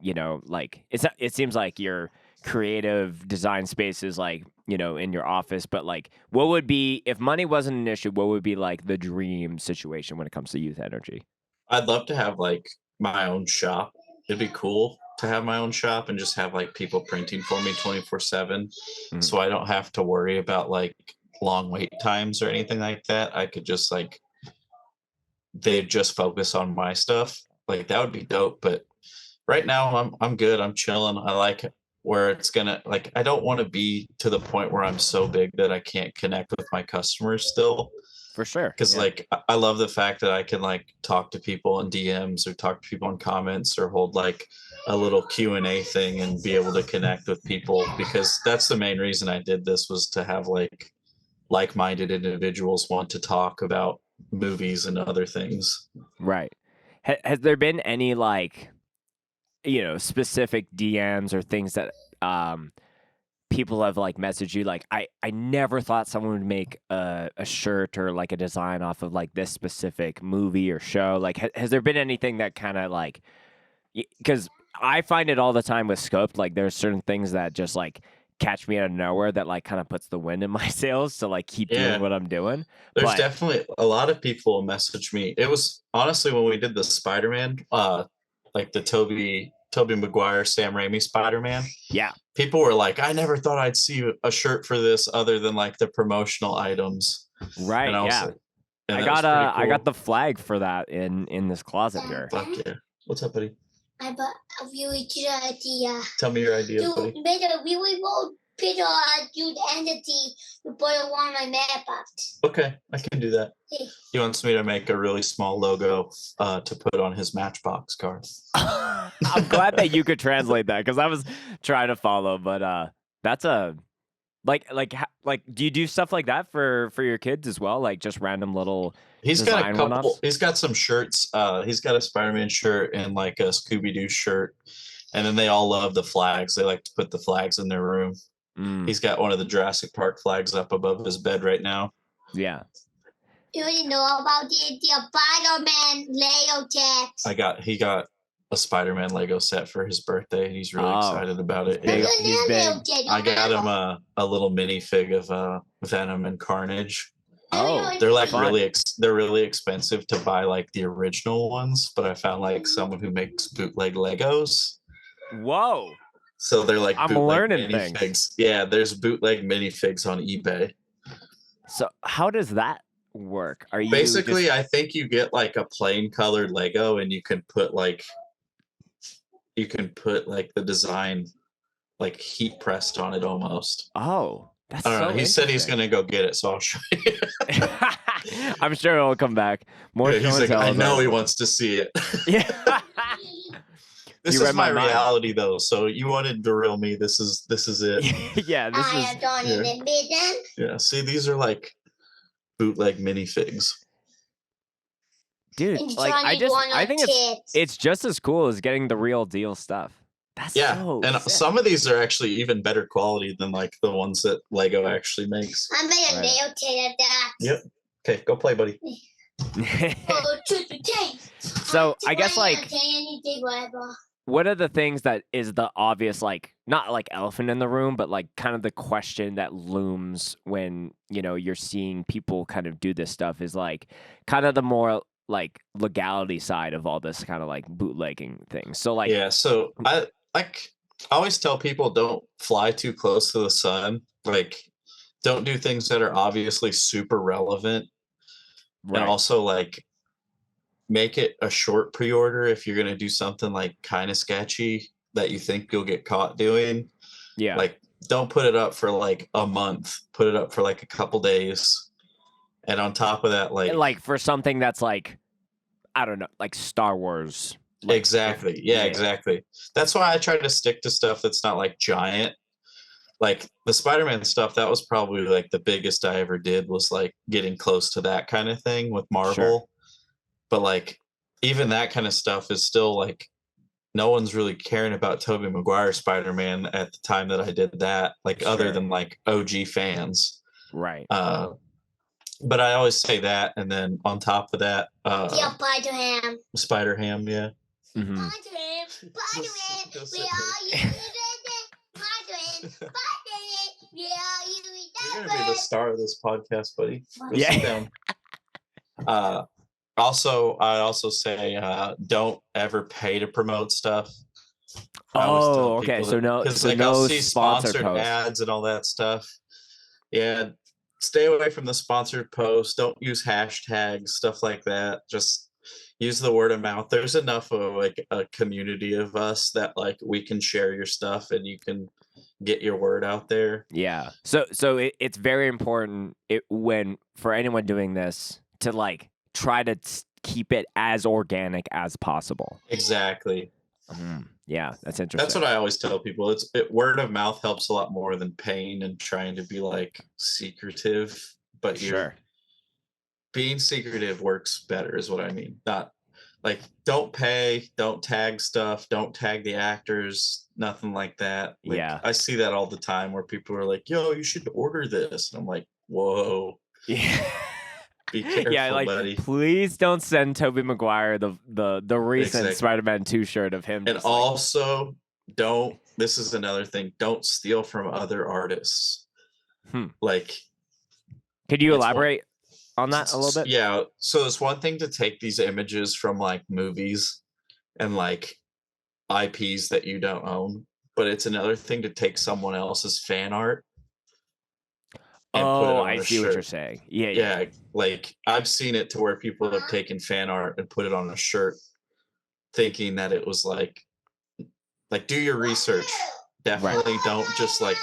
like, it seems like your creative design space is like, in your office, but like, what would be if money wasn't an issue? What would be like the dream situation when it comes to youth energy? I'd love to have like my own shop. It'd be cool to have my own shop and just have like people printing for me 24/7. Mhm. So I don't have to worry about like long wait times or anything like that. I could just like they just focus on my stuff. Like that would be dope. But right now I'm good. I'm chilling. I like where it's gonna like I don't want to be to the point where I'm so big that I can't connect with my customers still. For sure. Because Yeah. like I love the fact that I can like talk to people in DMs or talk to people in comments or hold like a little Q&A thing and be able to connect with people, because that's the main reason I did this, was to have like-minded individuals want to talk about movies and other things. Right. Has there been any like, specific DMs or things that um people have like messaged you like I never thought someone would make a shirt or like a design off of like this specific movie or show? Like has there been anything that kind of like, because I find it all the time with Scoped, like there's certain things that just like catch me out of nowhere that like kind of puts the wind in my sails to like keep doing Yeah, what I'm doing. there's But definitely a lot of people message me. It was honestly when we did the Spider-Man, like the Toby Maguire, Sam Raimi Spider-Man, yeah. people were like, I never thought I'd see a shirt for this other than like the promotional items. And Right. I was Yeah. like, and that was pretty I got cool. the flag for that in this closet here. Fuck yeah. What's up, buddy? I have a really good idea. Tell me your idea, You buddy. made a really old picture of good entity to put it on my mailbox. Okay, I can do that. He wants me to make a really small logo to put on his Matchbox card. I'm glad that you could translate that because I was trying to follow, but that's a like do you do stuff like that for your kids as well? Like just random little He's got a design couple. one-offs? He's got some shirts. He's got a Spider-Man shirt and like a Scooby-Doo shirt, and then they all love the flags. They like to put the flags in their room. He's got one of the Jurassic Park flags up above his bed right now. Yeah. You already know about the Spider-Man Lego set. He got a Spider-Man Lego set for his birthday, and he's really excited about it. He's big. I got him a little minifig of Venom and Carnage. Oh, They're like fun. they're really expensive to buy like the original ones, but I found like someone who makes bootleg Legos. Whoa. So they're like I'm bootleg learning minifigs. things. Yeah, there's bootleg minifigs on eBay. So how does that work? Are you basically I think you get like a plain colored Lego and you can put like the design like heat pressed on it almost. Oh, that's I don't know. He said he's interesting. gonna go get it, so I'll show you. I'm sure it'll come back. More Yeah, he's show and like, I tells know us. he wants to see it. Yeah. This You is read my my mind. reality though. So you wanted to reel me. This is it. Yeah, this I is have done it in Britain. Yeah. See, these are like bootleg minifigs. dude, And like Johnny I think tits. it's just as cool as getting the real deal stuff. That's Yeah, so and sick. some of these are actually even better quality than like the ones that Lego actually makes. I made a Right. nail tit of that. Yep. Okay, go play, buddy. Oh, truth be told. So I guess like anything, whatever. what are the things that is the obvious, like not like elephant in the room, but like kind of the question that looms when you're seeing people kind of do this stuff is like kind of the more like legality side of all this kind of like bootlegging thing. So like Yeah, so I always tell people don't fly too close to the sun. Like don't do things that are obviously super relevant. right. And also like make it a short pre-order if you're going to do something like kind of sketchy that you think you'll get caught doing. Yeah. Like don't put it up for like a month, put it up for like a couple days. And on top of that, like for something that's like, I don't know, like Star Wars. Like, exactly. Yeah, exactly. That's why I try to stick to stuff that's not like giant. Like the Spider-Man stuff, that was probably like the biggest I ever did was like getting close to that kind of thing with Marvel. Sure. But like even that kind of stuff is still like no one's really caring about Tobey Maguire Spider-Man at the time that I did that, like other Sure. than like OG fans. Right. But I always say that, and then on top of that, Yeah, Spider-Ham. Spider-Ham, yeah. Mhm. Spider-Ham. Spider-Ham. Go sit Where are you? Spider-Ham. Spider-Ham. Where are you? You're gonna be the star of this podcast, buddy. Go Yeah. sit down. I also say don't ever pay to promote stuff. I always tell Oh, okay. people So that- no, 'cause, so like no I'll see sponsored sponsored posts. ads and all that stuff. Yeah, stay away from the sponsored posts. Don't use hashtags, stuff like that. Just use the word of mouth. There's enough of like a community of us that like we can share your stuff and you can get your word out there. Yeah. So it's very important when for anyone doing this to like try to keep it as organic as possible. Exactly. Yeah, that's interesting. That's what I always tell people. Word of mouth helps a lot more than paying and trying to be like secretive. But Sure. being secretive works better, is what I mean. Not like don't pay, don't tag stuff, don't tag the actors, nothing like that. Like, Yeah. I see that all the time where people are like, "Yo, you should order this," and I'm like, "Whoa." Yeah. Be careful, yeah, like buddy. please don't send Tobey Maguire the recent Exactly. Spider-Man 2 shirt of him. And just, like, also, this is another thing, don't steal from other artists. Like, could you it's elaborate on that a little bit? Yeah. So it's one thing to take these images from like movies and like IPs that you don't own, but it's another thing to take someone else's fan art. And put it Oh, on I a see what shirt. you're saying. Yeah. Yeah, like I've seen it to where people have taken fan art and put it on a shirt thinking that it was like like do your research. Definitely don't just like,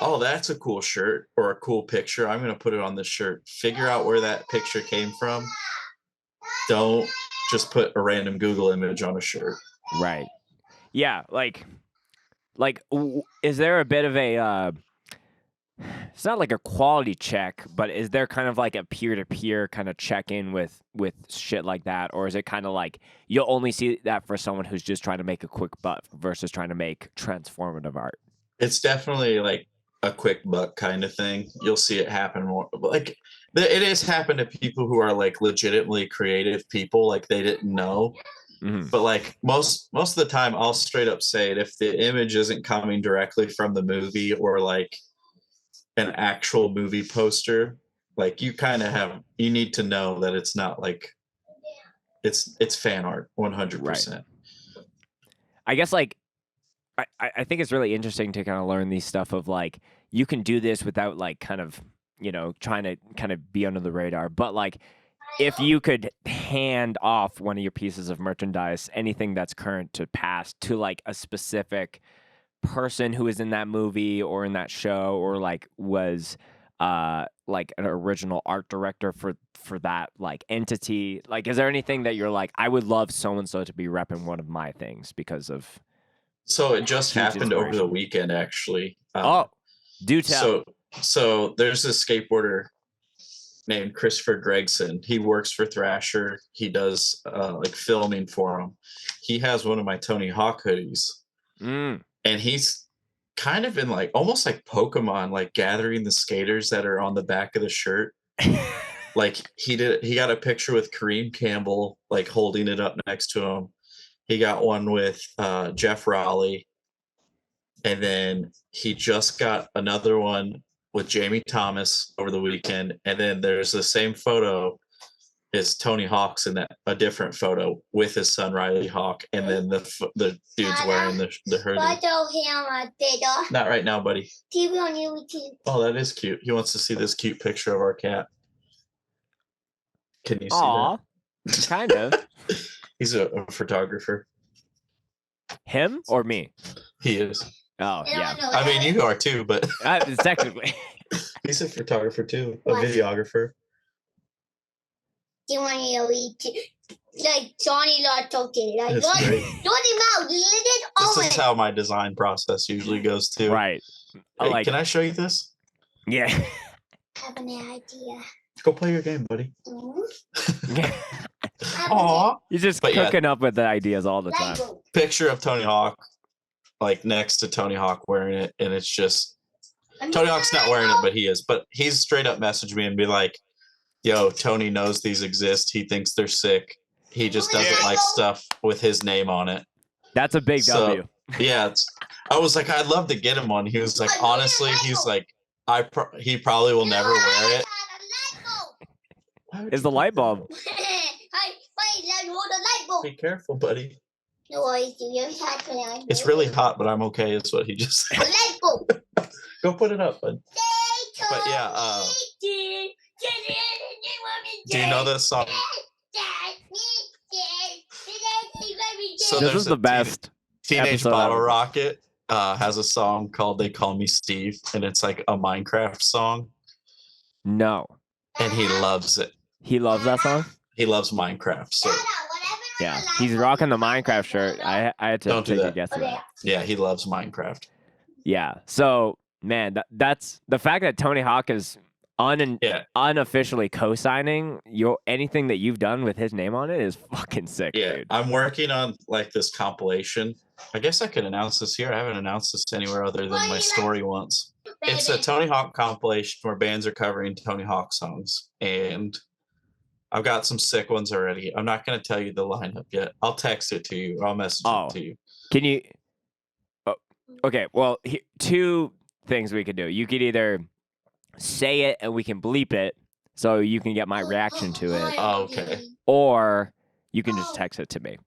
oh, that's a cool shirt or a cool picture, I'm going to put it on this shirt. Figure out where that picture came from. Don't just put a random Google image on a shirt. Right. Yeah, is there a bit of a it's not like a quality check, but is there kind of like a peer-to-peer kind of check-in with shit like that? Or is it kind of like you'll only see that for someone who's just trying to make a quick buck versus trying to make transformative art? It's definitely like a quick buck kind of thing. You'll see it happen more. Like it has happened to people who are like legitimately creative people, like they didn't know. But like most of the time, I'll straight up say it, if the image isn't coming directly from the movie or like an actual movie poster, like you need to know that it's not like it's fan art 100%. Right. I guess like I think it's really interesting to kind of learn these stuff of like you can do this without like kind of, you know, trying to kind of be under the radar, but like if you could hand off one of your pieces of merchandise, anything that's current to past, to like a specific person who is in that movie or in that show, or like was like an original art director for that like entity, like is there anything that you're like, I would love so and so to be repping one of my things because of? So it just happened over the weekend, actually. Do tell. So there's this skateboarder named Christopher Gregson. He works for Thrasher. He does like filming for him. He has one of my Tony Hawk hoodies. And he's kind of been like almost like Pokemon, like gathering the skaters that are on the back of the shirt. Like he got a picture with Kareem Campbell, like holding it up next to him. He got one with Jeff Raleigh. And then he just got another one with Jamie Thomas over the weekend. And then there's the same photo is Tony Hawk's in a different photo with his son Riley Hawk. And then the dude's wearing the hoodie. Not right now, buddy. TV on YouTube. Oh, that is cute. He wants to see this cute picture of our cat. Can you see that? Kind of. He's a photographer. Him or me? He is. Oh, yeah. I mean, you are too, but technically. He's a photographer too, a videographer. Do you want to eat? Like Johnny Lotto did. Like, That's great. This is how my design process usually goes too. Right. Hey, can I show you this? I Yeah. have an idea. Go play your game, buddy. Aw. You're just cooking up with the ideas all the time. Picture of Tony Hawk, like next to Tony Hawk wearing it, and it's just Tony Hawk's not wearing it, but he is. But he's straight up messaged me and be like, yo, Tony knows these exist. He thinks they're sick. He just doesn't like stuff with his name on it. That's a big W. Yeah, I was like, I'd love to get him one. He was like, honestly, he's like, he probably will never wear it. Is the light bulb? Be careful, buddy. No worries, it's really hot, but I'm okay. Is what he just said. Go put it up, bud. But yeah, do you know this song? So this is the best. Teenage Bottle Rocket has a song called "They Call Me Steve," and it's like a Minecraft song. No. And he loves it. He loves that song? He loves Minecraft. So yeah, he's rocking the Minecraft shirt. I had to take a guess at that. Yeah, he loves Minecraft. Yeah. So, man, that's the fact that Tony Hawk is unofficially co-signing anything that you've done with his name on it is fucking sick, dude. I'm working on like this compilation. I guess I could announce this here. I haven't announced this anywhere other than my story once. It's a Tony Hawk compilation where bands are covering Tony Hawk songs, and I've got some sick ones already. I'm not going to tell you the lineup yet. I'll text it to you. I'll message it to you. Can you? Oh, okay. Well, two things we could do. You could either say it and we can bleep it so you can get my reaction to it. Oh, okay. Or you can just text it to me.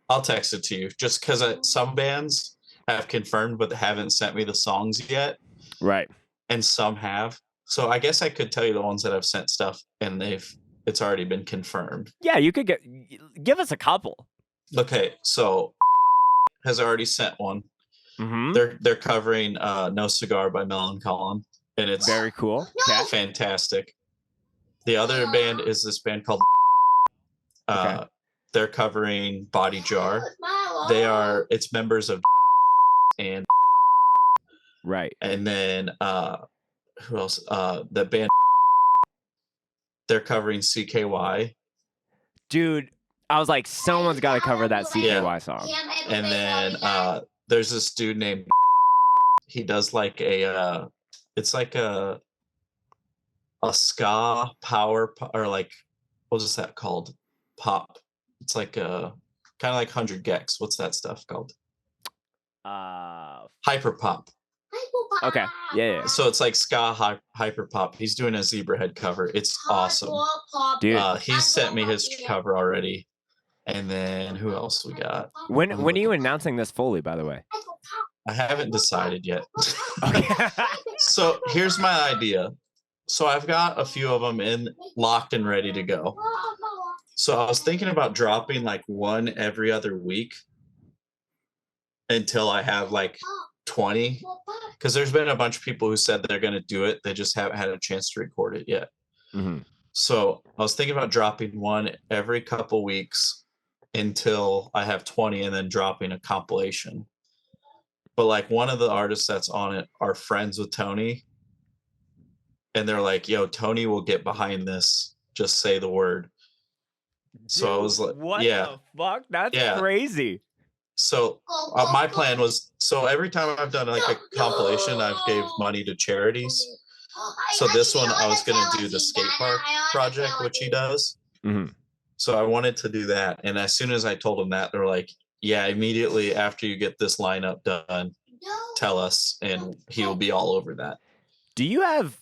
I'll text it to you just because some bands have confirmed but haven't sent me the songs yet. Right. And some have. So I guess I could tell you the ones that I've sent stuff and it's already been confirmed. Yeah, you could give us a couple. Okay, so has already sent one. Mm-hmm. They're covering No Cigar by Colin, and it's Very cool. Okay. fantastic. The other band is this band called Okay. they're covering Body Jar. It's members of and Right. and then who else? The band they're covering CKY. Dude, I was like, someone's got to cover that CKY song. And then there's this dude named he does like it's like a ska power or like what is that called? Pop. It's like a kind of like 100 gex. What's that stuff called? Hyper pop. Okay. Yeah. So it's like ska hyper pop. He's doing a Zebrahead cover. It's awesome. Dude. He's sent me his cover already. And then who else we got? When are you announcing this fully, by the way? I haven't decided yet. Okay. So here's my idea. So I've got a few of them locked and ready to go. So I was thinking about dropping like one every other week until I have like 20. Because there's been a bunch of people who said they're going to do it. They just haven't had a chance to record it yet. Mm-hmm. So I was thinking about dropping one every couple weeks until I have 20 and then dropping a compilation. But like one of the artists that's on it are friends with Tony. And they're like, yo, Tony will get behind this. Just say the word. So I was like, what yeah. the fuck? That's crazy. So my plan was, so every time I've done like a compilation, I've gave money to charities. So this one I was going to do the skate park project, which he does. Mm-hmm. So I wanted to do that. And as soon as I told them that, they're like, yeah, immediately after you get this lineup done, tell us, and he will be all over that. Do you have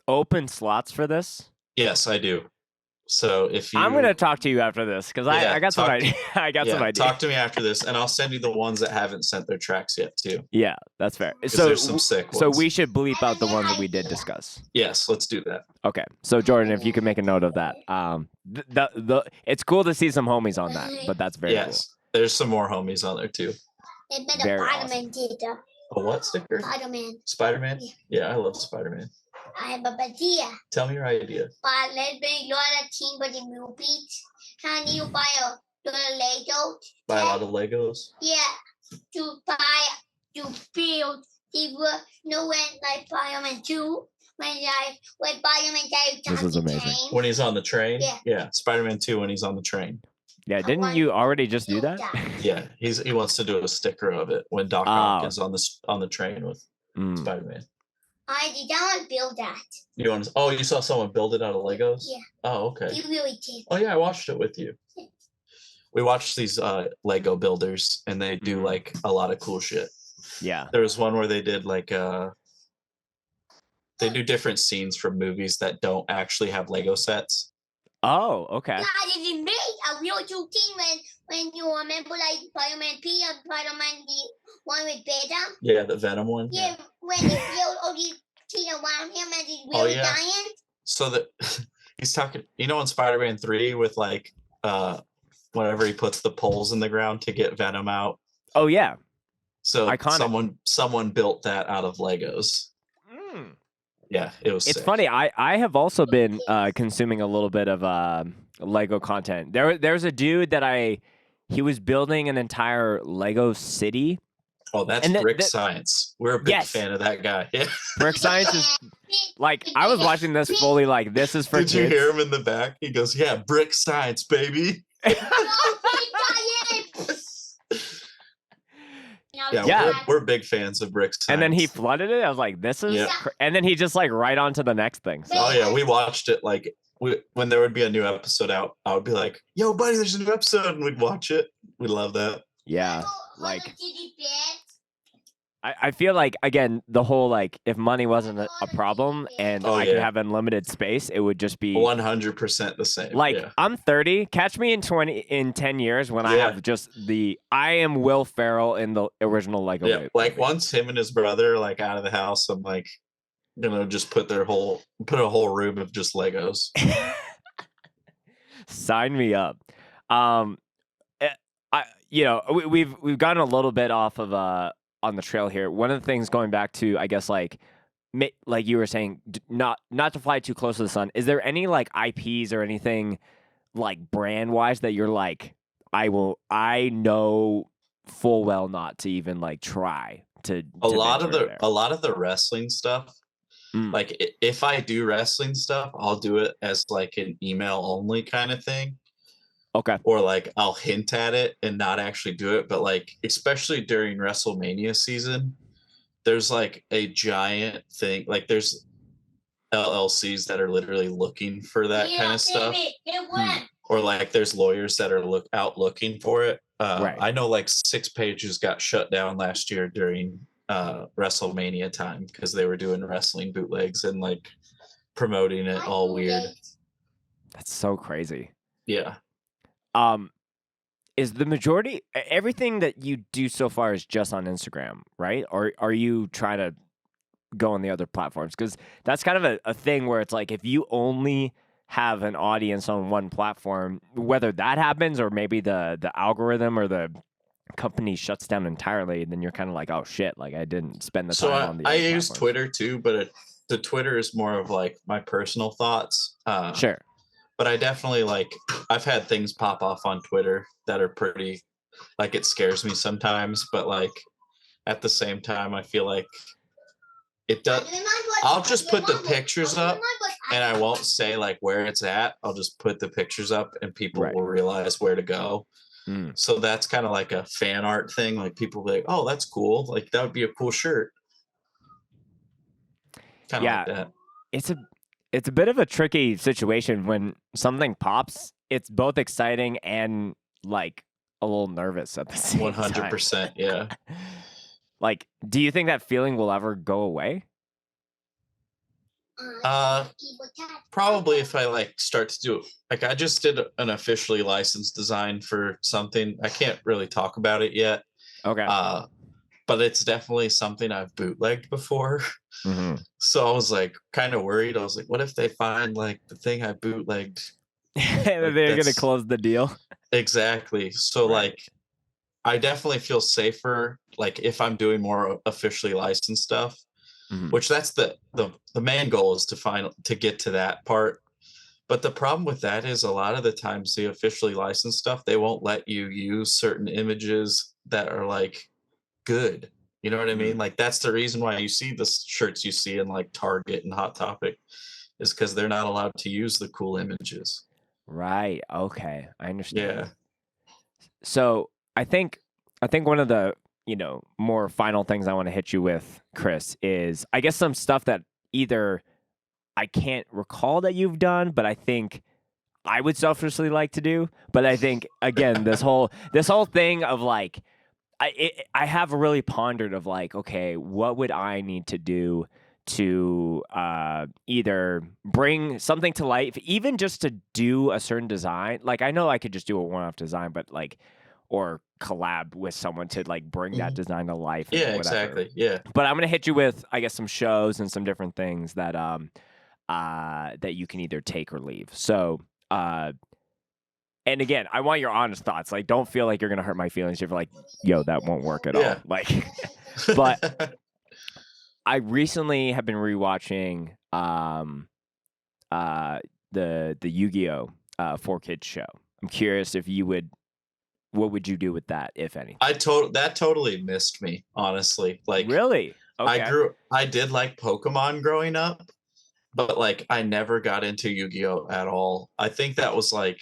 open slots for this? Yes, I do. So if you, I'm gonna talk to you after this because I got some ideas. I got some ideas. Talk to me after this, and I'll send you the ones that haven't sent their tracks yet too. Yeah, that's fair. So there's some sick ones. So we should bleep out the ones that we did discuss. Yes, let's do that. Okay. So Jordan, if you can make a note of that. It's cool to see some homies on that, but that's very cool. There's some more homies on there too. Very awesome. A what sticker? Spider-Man. Spider-Man? Yeah, I love Spider-Man. I have a idea. Tell me your idea. But let's bring a lot of team for the movies. Can you buy a lot of Legos? Buy a lot of Legos? Yeah. To build the no when like Spider-Man 2. When Spider-Man This is amazing. When he's on the train? Yeah. Spider-Man 2 when he's on the train. Yeah, didn't you already just do that? Yeah, he wants to do a sticker of it when Doc Ock is on the train with Spider-Man. I did not build that. You saw someone build it out of Legos? Yeah. Oh, okay. You really did. Oh yeah, I watched it with you. We watched these Lego builders, and they do like a lot of cool shit. Yeah. There was one where they did like they do different scenes from movies that don't actually have Lego sets. Oh, okay. Yeah, I didn't make a real 2 team when you remember like Spider-Man P and Spider-Man the one with Venom. Yeah, the Venom one. Yeah, when he built all these team around him and he's really dying. So that he's talking, in Spider-Man 3 with like whenever he puts the poles in the ground to get Venom out. Oh yeah. So iconic. someone built that out of Legos. Yeah, it was. It's sick. funny. I have also been consuming a little bit of Lego content. There's a dude that he was building an entire Lego city. Oh, that's Brick Science. We're a big fan of that guy. Yeah. Brick Science is like, I was watching this fully like, this is for kids. Did you hear him in the back? He goes, yeah, Brick Science, baby. Yeah, we're big fans of Brick Science. And then he flooded it. I was like, this is... And then he just like right on to the next thing. So. Oh yeah, we watched it like... when there would be a new episode out, I would be like, yo, buddy, there's a new episode. And we'd watch it. We love that. Yeah. Like... I feel like, again, the whole, like, if money wasn't a problem and I could have unlimited space, it would just be 100% the same. Like, I'm 30. Catch me in 10 years when I have just I am Will Ferrell in the original Lego movie. Like, once him and his brother are, like, out of the house, I'm like, just put a whole room of just Legos. Sign me up. we've gotten a little bit off of on the trail here. One of the things going back to, I guess, like you were saying, not to fly too close to the sun. Is there any like IPs or anything like brand wise that you're like, I know full well not to even like try to a lot of there. a lot of the wrestling stuff. Like if I do wrestling stuff, I'll do it as like an email only kind of thing. Okay. Or like I'll hint at it and not actually do it. But like, especially during WrestleMania season, there's like a giant thing. Like there's LLCs that are literally looking for that kind of stuff. Or like there's lawyers that are looking for it. Right. I know like 6 pages got shut down last year during WrestleMania time because they were doing wrestling bootlegs and like promoting it all weird. That's so crazy. Yeah. Is the majority everything that you do so far is just on Instagram, right? Or are you trying to go on the other platforms? Because that's kind of a thing where it's like if you only have an audience on one platform, whether that happens or maybe the algorithm or the company shuts down entirely, then you're kind of like, oh shit, like I didn't spend the time on the I other use platforms. Twitter too, but the Twitter is more of like my personal thoughts. Sure. But I definitely I've had things pop off on Twitter that are pretty, like it scares me sometimes, but like at the same time, I feel like it does. I'll just put the pictures up and I won't say like where it's at. I'll just put the pictures up and people will realize where to go. So that's kind of like a fan art thing. Like people will be like, oh, that's cool. Like that would be a cool shirt. Kind of like that. It's a bit of a tricky situation when something pops. It's both exciting and like a little nervous at the same time. 100%, yeah. Like, do you think that feeling will ever go away? Probably if I like start to do it. Like I just did an officially licensed design for something. I can't really talk about it yet. Okay. But it's definitely something I've bootlegged before. Mm-hmm. So I was like kind of worried. I was like, what if they find like the thing I bootlegged? They're going to close the deal. Exactly. So like, I definitely feel safer like if I'm doing more officially licensed stuff, which that's the main goal is to get to that part. But the problem with that is a lot of the times the officially licensed stuff, they won't let you use certain images that are like good. You know what I mean? Like that's the reason why you see the shirts you see in like Target and Hot Topic is because they're not allowed to use the cool images. Right. Okay. I understand. Yeah. So I think one of the, more final things I want to hit you with, Chris, is I guess some stuff that either I can't recall that you've done, but I think I would selfishly like to do. But I think again, this whole thing of like, I have really pondered of like, okay, what would I need to do to either bring something to life, even just to do a certain design. Like I know I could just do a one-off design, but like, or collab with someone to like bring that design to life. Yeah, exactly. Yeah. But I'm gonna hit you with, I guess, some shows and some different things that that you can either take or leave. So and again, I want your honest thoughts. Like, don't feel like you're gonna hurt my feelings if you're like, yo, that won't work at all. Like, but I recently have been rewatching the Yu-Gi-Oh 4Kids show. I'm curious if you would, what would you do with that, if any? That totally missed me, honestly. Like really? Okay. I did like Pokemon growing up, but like I never got into Yu-Gi-Oh at all. I think that was like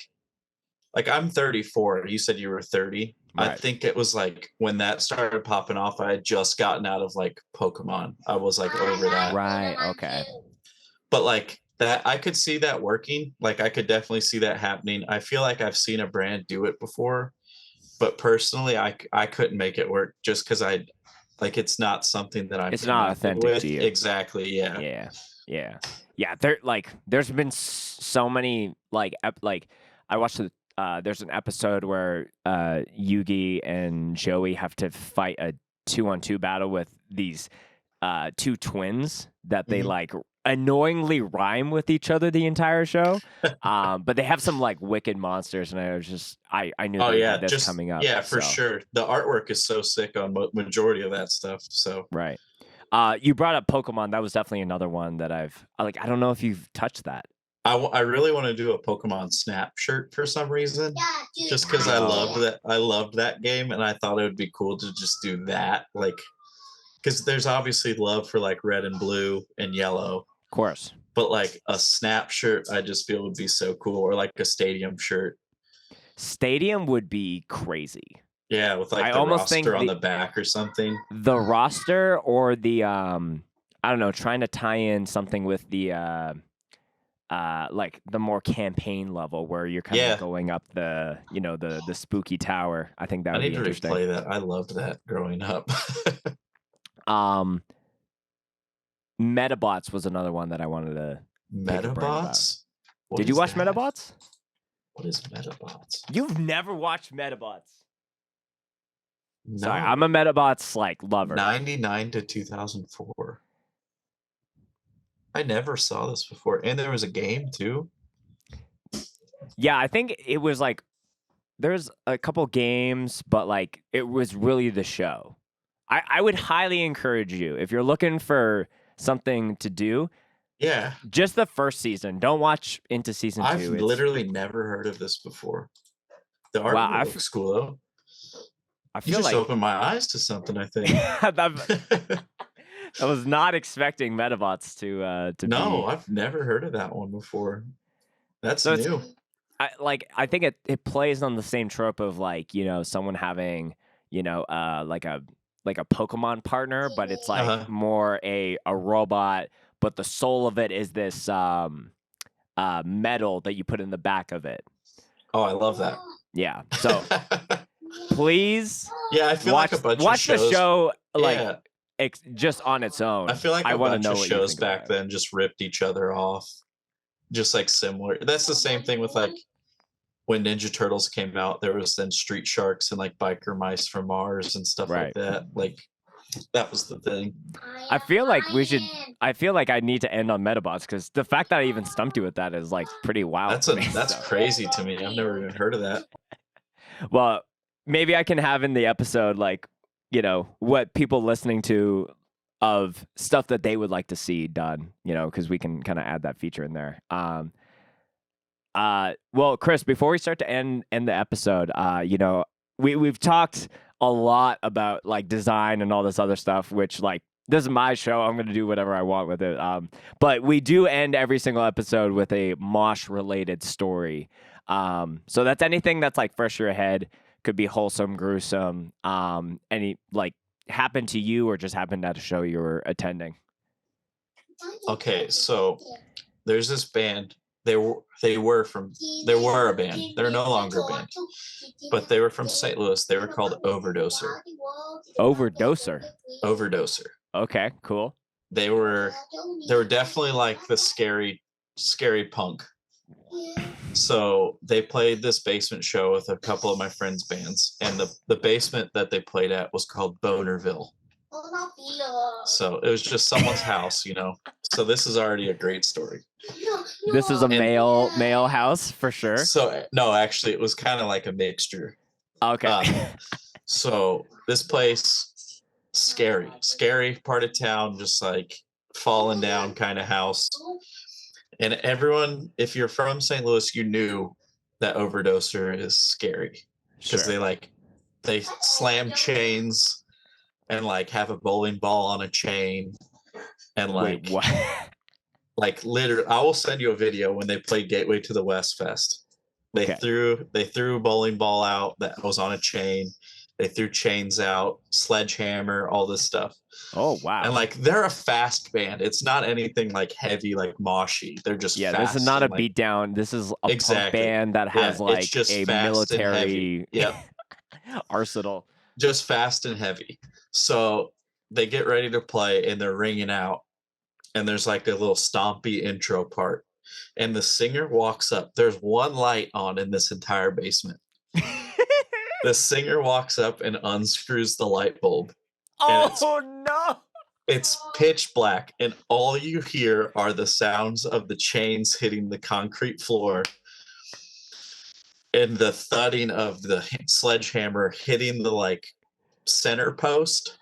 I'm 34. You said you were 30. Right. I think it was like when that started popping off, I had just gotten out of like Pokemon. I was like over that. Right. Okay. But like that, I could see that working. Like I could definitely see that happening. I feel like I've seen a brand do it before, but personally, I couldn't make it work just because it's not something that I'm. It's not authentic with. To you. Exactly. Yeah. Yeah. There's been so many like I watched there's an episode where Yugi and Joey have to fight a 2-on-2 battle with these two twins that they like. annoyingly rhyme with each other the entire show. But they have some like wicked monsters, and I knew Oh they yeah, had this just coming up. yeah, for so. sure. The artwork is so sick on majority of that stuff. So Right. You brought up Pokemon. That was definitely another one that I don't know if you've touched that. I really want to do a Pokemon Snap shirt for some reason, Yeah, dude. just because I loved that game, and I thought it would be cool to just do that, like, because there's obviously love for like red and blue and yellow, Of course. but like a Snap shirt, I just feel would be so cool, or like a Stadium shirt. Stadium would be crazy. Yeah, with like I the almost think roster on the back or something. The roster or the I don't know, trying to tie in something with the like the more campaign level where you're kind of going up the the spooky tower. I think that would be interesting. I need to replay that. I loved that growing up. Metabots was another one that I wanted to. Metabots? Did you watch Metabots? What is Metabots? You've never watched Metabots. No. Sorry, I'm a Metabots like lover. 99 to 2004. I never saw this before, and there was a game too. Yeah, I think it was like there's a couple games, but like it was really the show. I would highly encourage you if you're looking for something to do. Yeah, just the first season. Don't watch into season 2. I've literally never heard of this before. The art looks cool though. I feel you just like opened my eyes to something. I think. I was not expecting Metabots to No, be. I've never heard of that one before. That's so new. I think it plays on the same trope of like someone having like a Pokemon partner, but it's like more a robot, but the soul of it is this metal that you put in the back of it. Oh, I love that. Yeah. So please, I feel watch, like a bunch watch of shows, the show like just on its own. I feel like I a bunch know of shows back then just ripped each other off, just like similar. That's the same thing with like when Ninja Turtles came out. There was then Street Sharks and like Biker Mice from Mars and stuff like that. Like that was the thing. I feel like I feel like I need to end on Metabots because the fact that I even stumped you with that is like pretty wild. That's crazy to me. I've never even heard of that. Well, maybe I can have in the episode like what people listening to of stuff that they would like to see done. Because we can kind of add that feature in there. Well, Chris, before we start to end the episode, we've talked a lot about like design and all this other stuff, which like this is my show. I'm going to do whatever I want with it. But we do end every single episode with a Mosh related story. So that's anything that's like fresh in your head, could be wholesome, gruesome, any like happened to you or just happened at a show you were attending. Okay, so there's this band. They were a band. They're no longer a band, but they were from St. Louis. They were called Overdoser. Overdoser. Okay, cool. They were definitely like the scary punk. So they played this basement show with a couple of my friends' bands, and the basement that they played at was called Bonerville. So it was just someone's house, So this is already a great story. This is a male house for sure. So no, actually, it was kind of like a mixture. Okay. So this place, scary part of town, just like falling down kind of house. And everyone, if you're from St. Louis, you knew that Overdoser is scary because they slam chains and like have a bowling ball on a chain and like. Wait, what? Like literally, I will send you a video when they played Gateway to the West Fest. They threw a bowling ball out that was on a chain. They threw chains out, sledgehammer, all this stuff. Oh wow! And like they're a fast band. It's not anything like heavy, like moshy. They're just fast. This is not a beat down. This is a punk band that has like a military arsenal. Just fast and heavy. So they get ready to play and they're ringing out. And there's like a little stompy intro part. And the singer walks up. There's one light on in this entire basement. The singer walks up and unscrews the light bulb. Oh, no. It's pitch black, and all you hear are the sounds of the chains hitting the concrete floor and the thudding of the sledgehammer hitting the like center post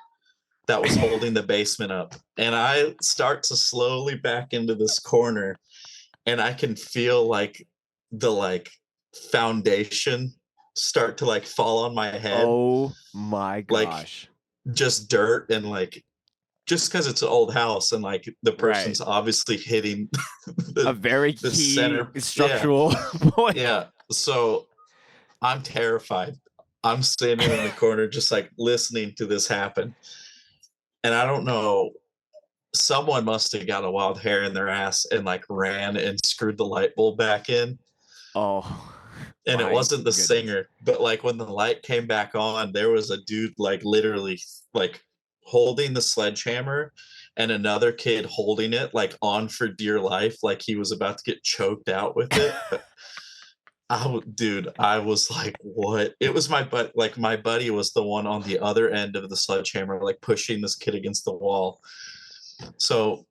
that was holding the basement up. And I start to slowly back into this corner, and I can feel like the like foundation start to like fall on my head. Oh my gosh. Like just dirt, and like just because it's an old house and like the person's obviously hitting a very key center structural point. Yeah. So I'm terrified. I'm standing in the corner just like listening to this happen. And I don't know, someone must have got a wild hair in their ass and like ran and screwed the light bulb back in. Oh. And it wasn't the singer, but like when the light came back on, there was a dude like literally like holding the sledgehammer and another kid holding it like on for dear life, like he was about to get choked out with it. I was like, what? It was my buddy was the one on the other end of the sledgehammer, like pushing this kid against the wall. So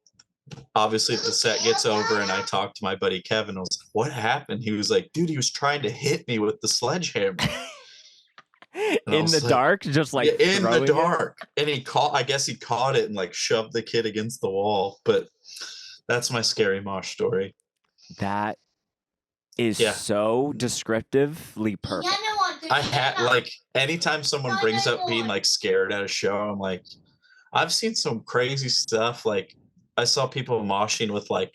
obviously the set gets over and I talked to my buddy Kevin. I was like, what happened? He was like, dude, he was trying to hit me with the sledgehammer. In the dark, just like in the dark. And I guess he caught it and like shoved the kid against the wall. But that's my scary mosh story. That is so descriptively perfect. I had like anytime someone brings up being like scared at a show, I'm like, I've seen some crazy stuff. Like I saw people moshing with like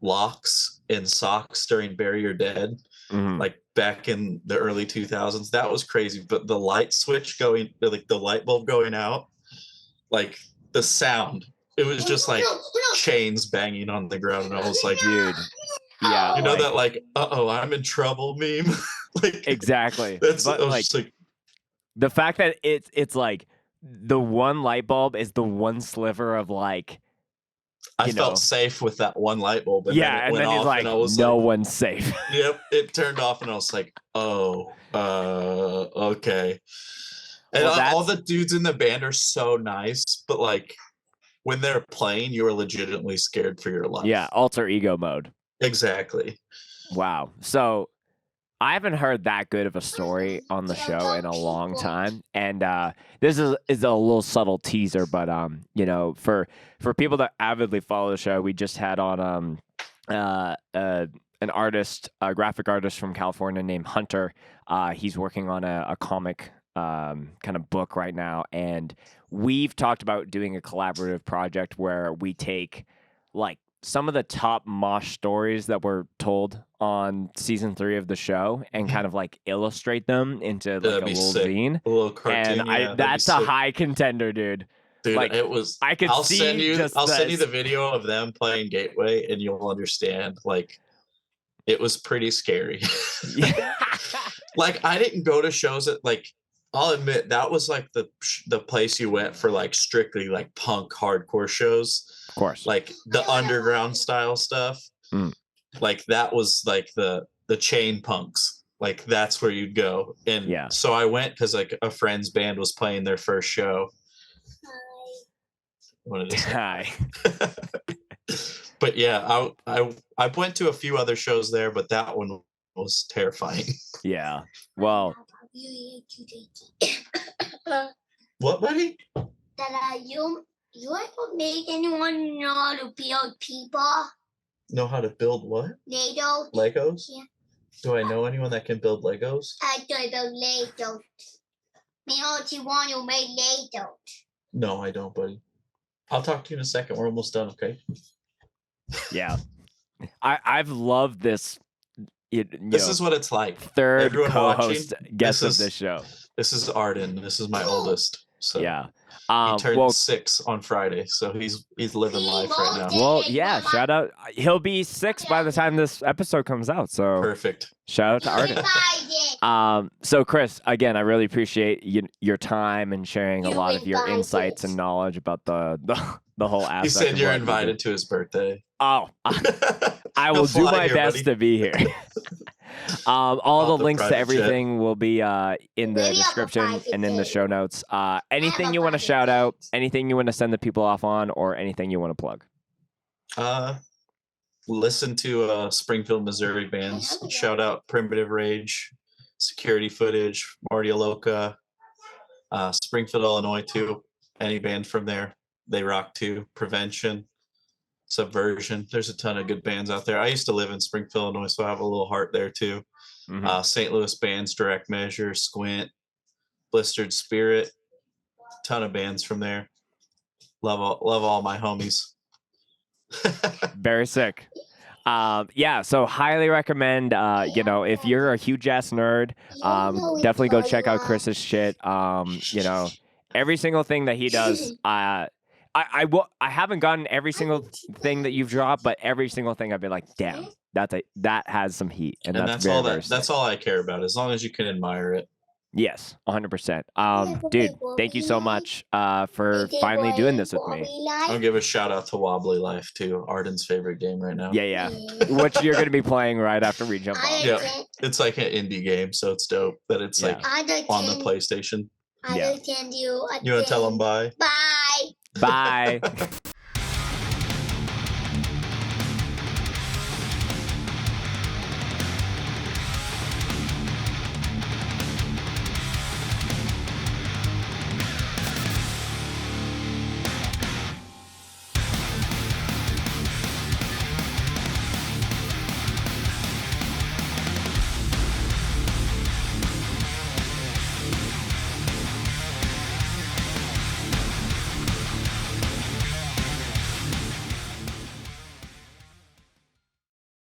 locks and socks during Bury Your Dead, like back in the early 2000s. That was crazy. But the light switch going, like the light bulb going out, like the sound, it was just like chains banging on the ground. And I was like, dude, yeah, you know, like, that like, uh-oh, I'm in trouble meme. Like exactly. That's but like the fact that it's like the one light bulb is the one sliver of like, I felt safe with that one light bulb. And then he's like, no one's safe. Yep, it turned off, and I was like, oh, okay. And all the dudes in the band are so nice, but like when they're playing, you are legitimately scared for your life. Yeah, alter ego mode. Exactly. Wow. So I haven't heard that good of a story on the show in a long time, and this is a little subtle teaser, but you know, for people that avidly follow the show, we just had on an artist, a graphic artist from California named Hunter. He's working on a comic kind of book right now, and we've talked about doing a collaborative project where we take like some of the top mosh stories that were told on season 3 of the show and kind of like illustrate them into like a little zine. A little cartoon. And that's a high contender, dude. Dude, like, it was. I could I'll see. send you the video of them playing Gateway, and you'll understand. Like, it was pretty scary. Yeah. Like, I didn't go to shows that like. I'll admit that was like the place you went for like strictly like punk hardcore shows. Of course. Like the underground style stuff. Like that was like the chain punks. Like that's where you'd go. And so I went because like a friend's band was playing their first show. Hi. But yeah, I went to a few other shows there, but that one was terrifying. Yeah. Well. What, buddy? That you ever made anyone know how to build people? Know how to build what? Legos? Yeah. Do I know anyone that can build Legos? I do build Legos. Me want you made Legos. No, I don't, buddy. I'll talk to you in a second. We're almost done, okay? Yeah. I've loved this. This is what it's like. Third Everyone co-host guest of this show. This is Arden. This is my oldest. So yeah. He turned 6 on Friday, so he's living life right now. Well, yeah, shout out. He'll be 6 by the time this episode comes out. So perfect. Shout out to Arden. So Chris, again, I really appreciate your time and sharing a lot of your insights and knowledge about the whole aspect. He said you're invited to his birthday. Oh, I will do my best to be here. All the the links to private jet. everything will be in the Maybe I'll description private and in the jet. show notes. Anything a you want to private shout jet. out? Anything you want to send the people off on, or anything you want to plug? Listen to Springfield, Missouri bands. Shout out Primitive Rage, Security Footage, Marty Aloka, Springfield, Illinois too. Any band from there, they rock too. Prevention, Subversion. There's a ton of good bands out there. I used to live in Springfield, Illinois, so I have a little heart there too. St. Louis bands, Direct Measure, Squint, Blistered Spirit, ton of bands from there. Love all my homies. Very sick. Yeah, so highly recommend, if you're a huge ass nerd, definitely go check out Chris's shit. Every single thing that he does, I haven't gotten every single thing that you've dropped, but every single thing I've been like, damn, that has some heat, and that's all very that's all I care about, as long as you can admire it. Yes, 100%. Dude, thank you so much for finally doing this with me. I'll give a shout out to Wobbly Life too, Arden's favorite game right now. Yeah. Which you're going to be playing right after we jump on. Yeah, it's like an indie game, so it's dope that it's like on the PlayStation. I Yeah. understand you. You want to tell them bye? Bye. Bye.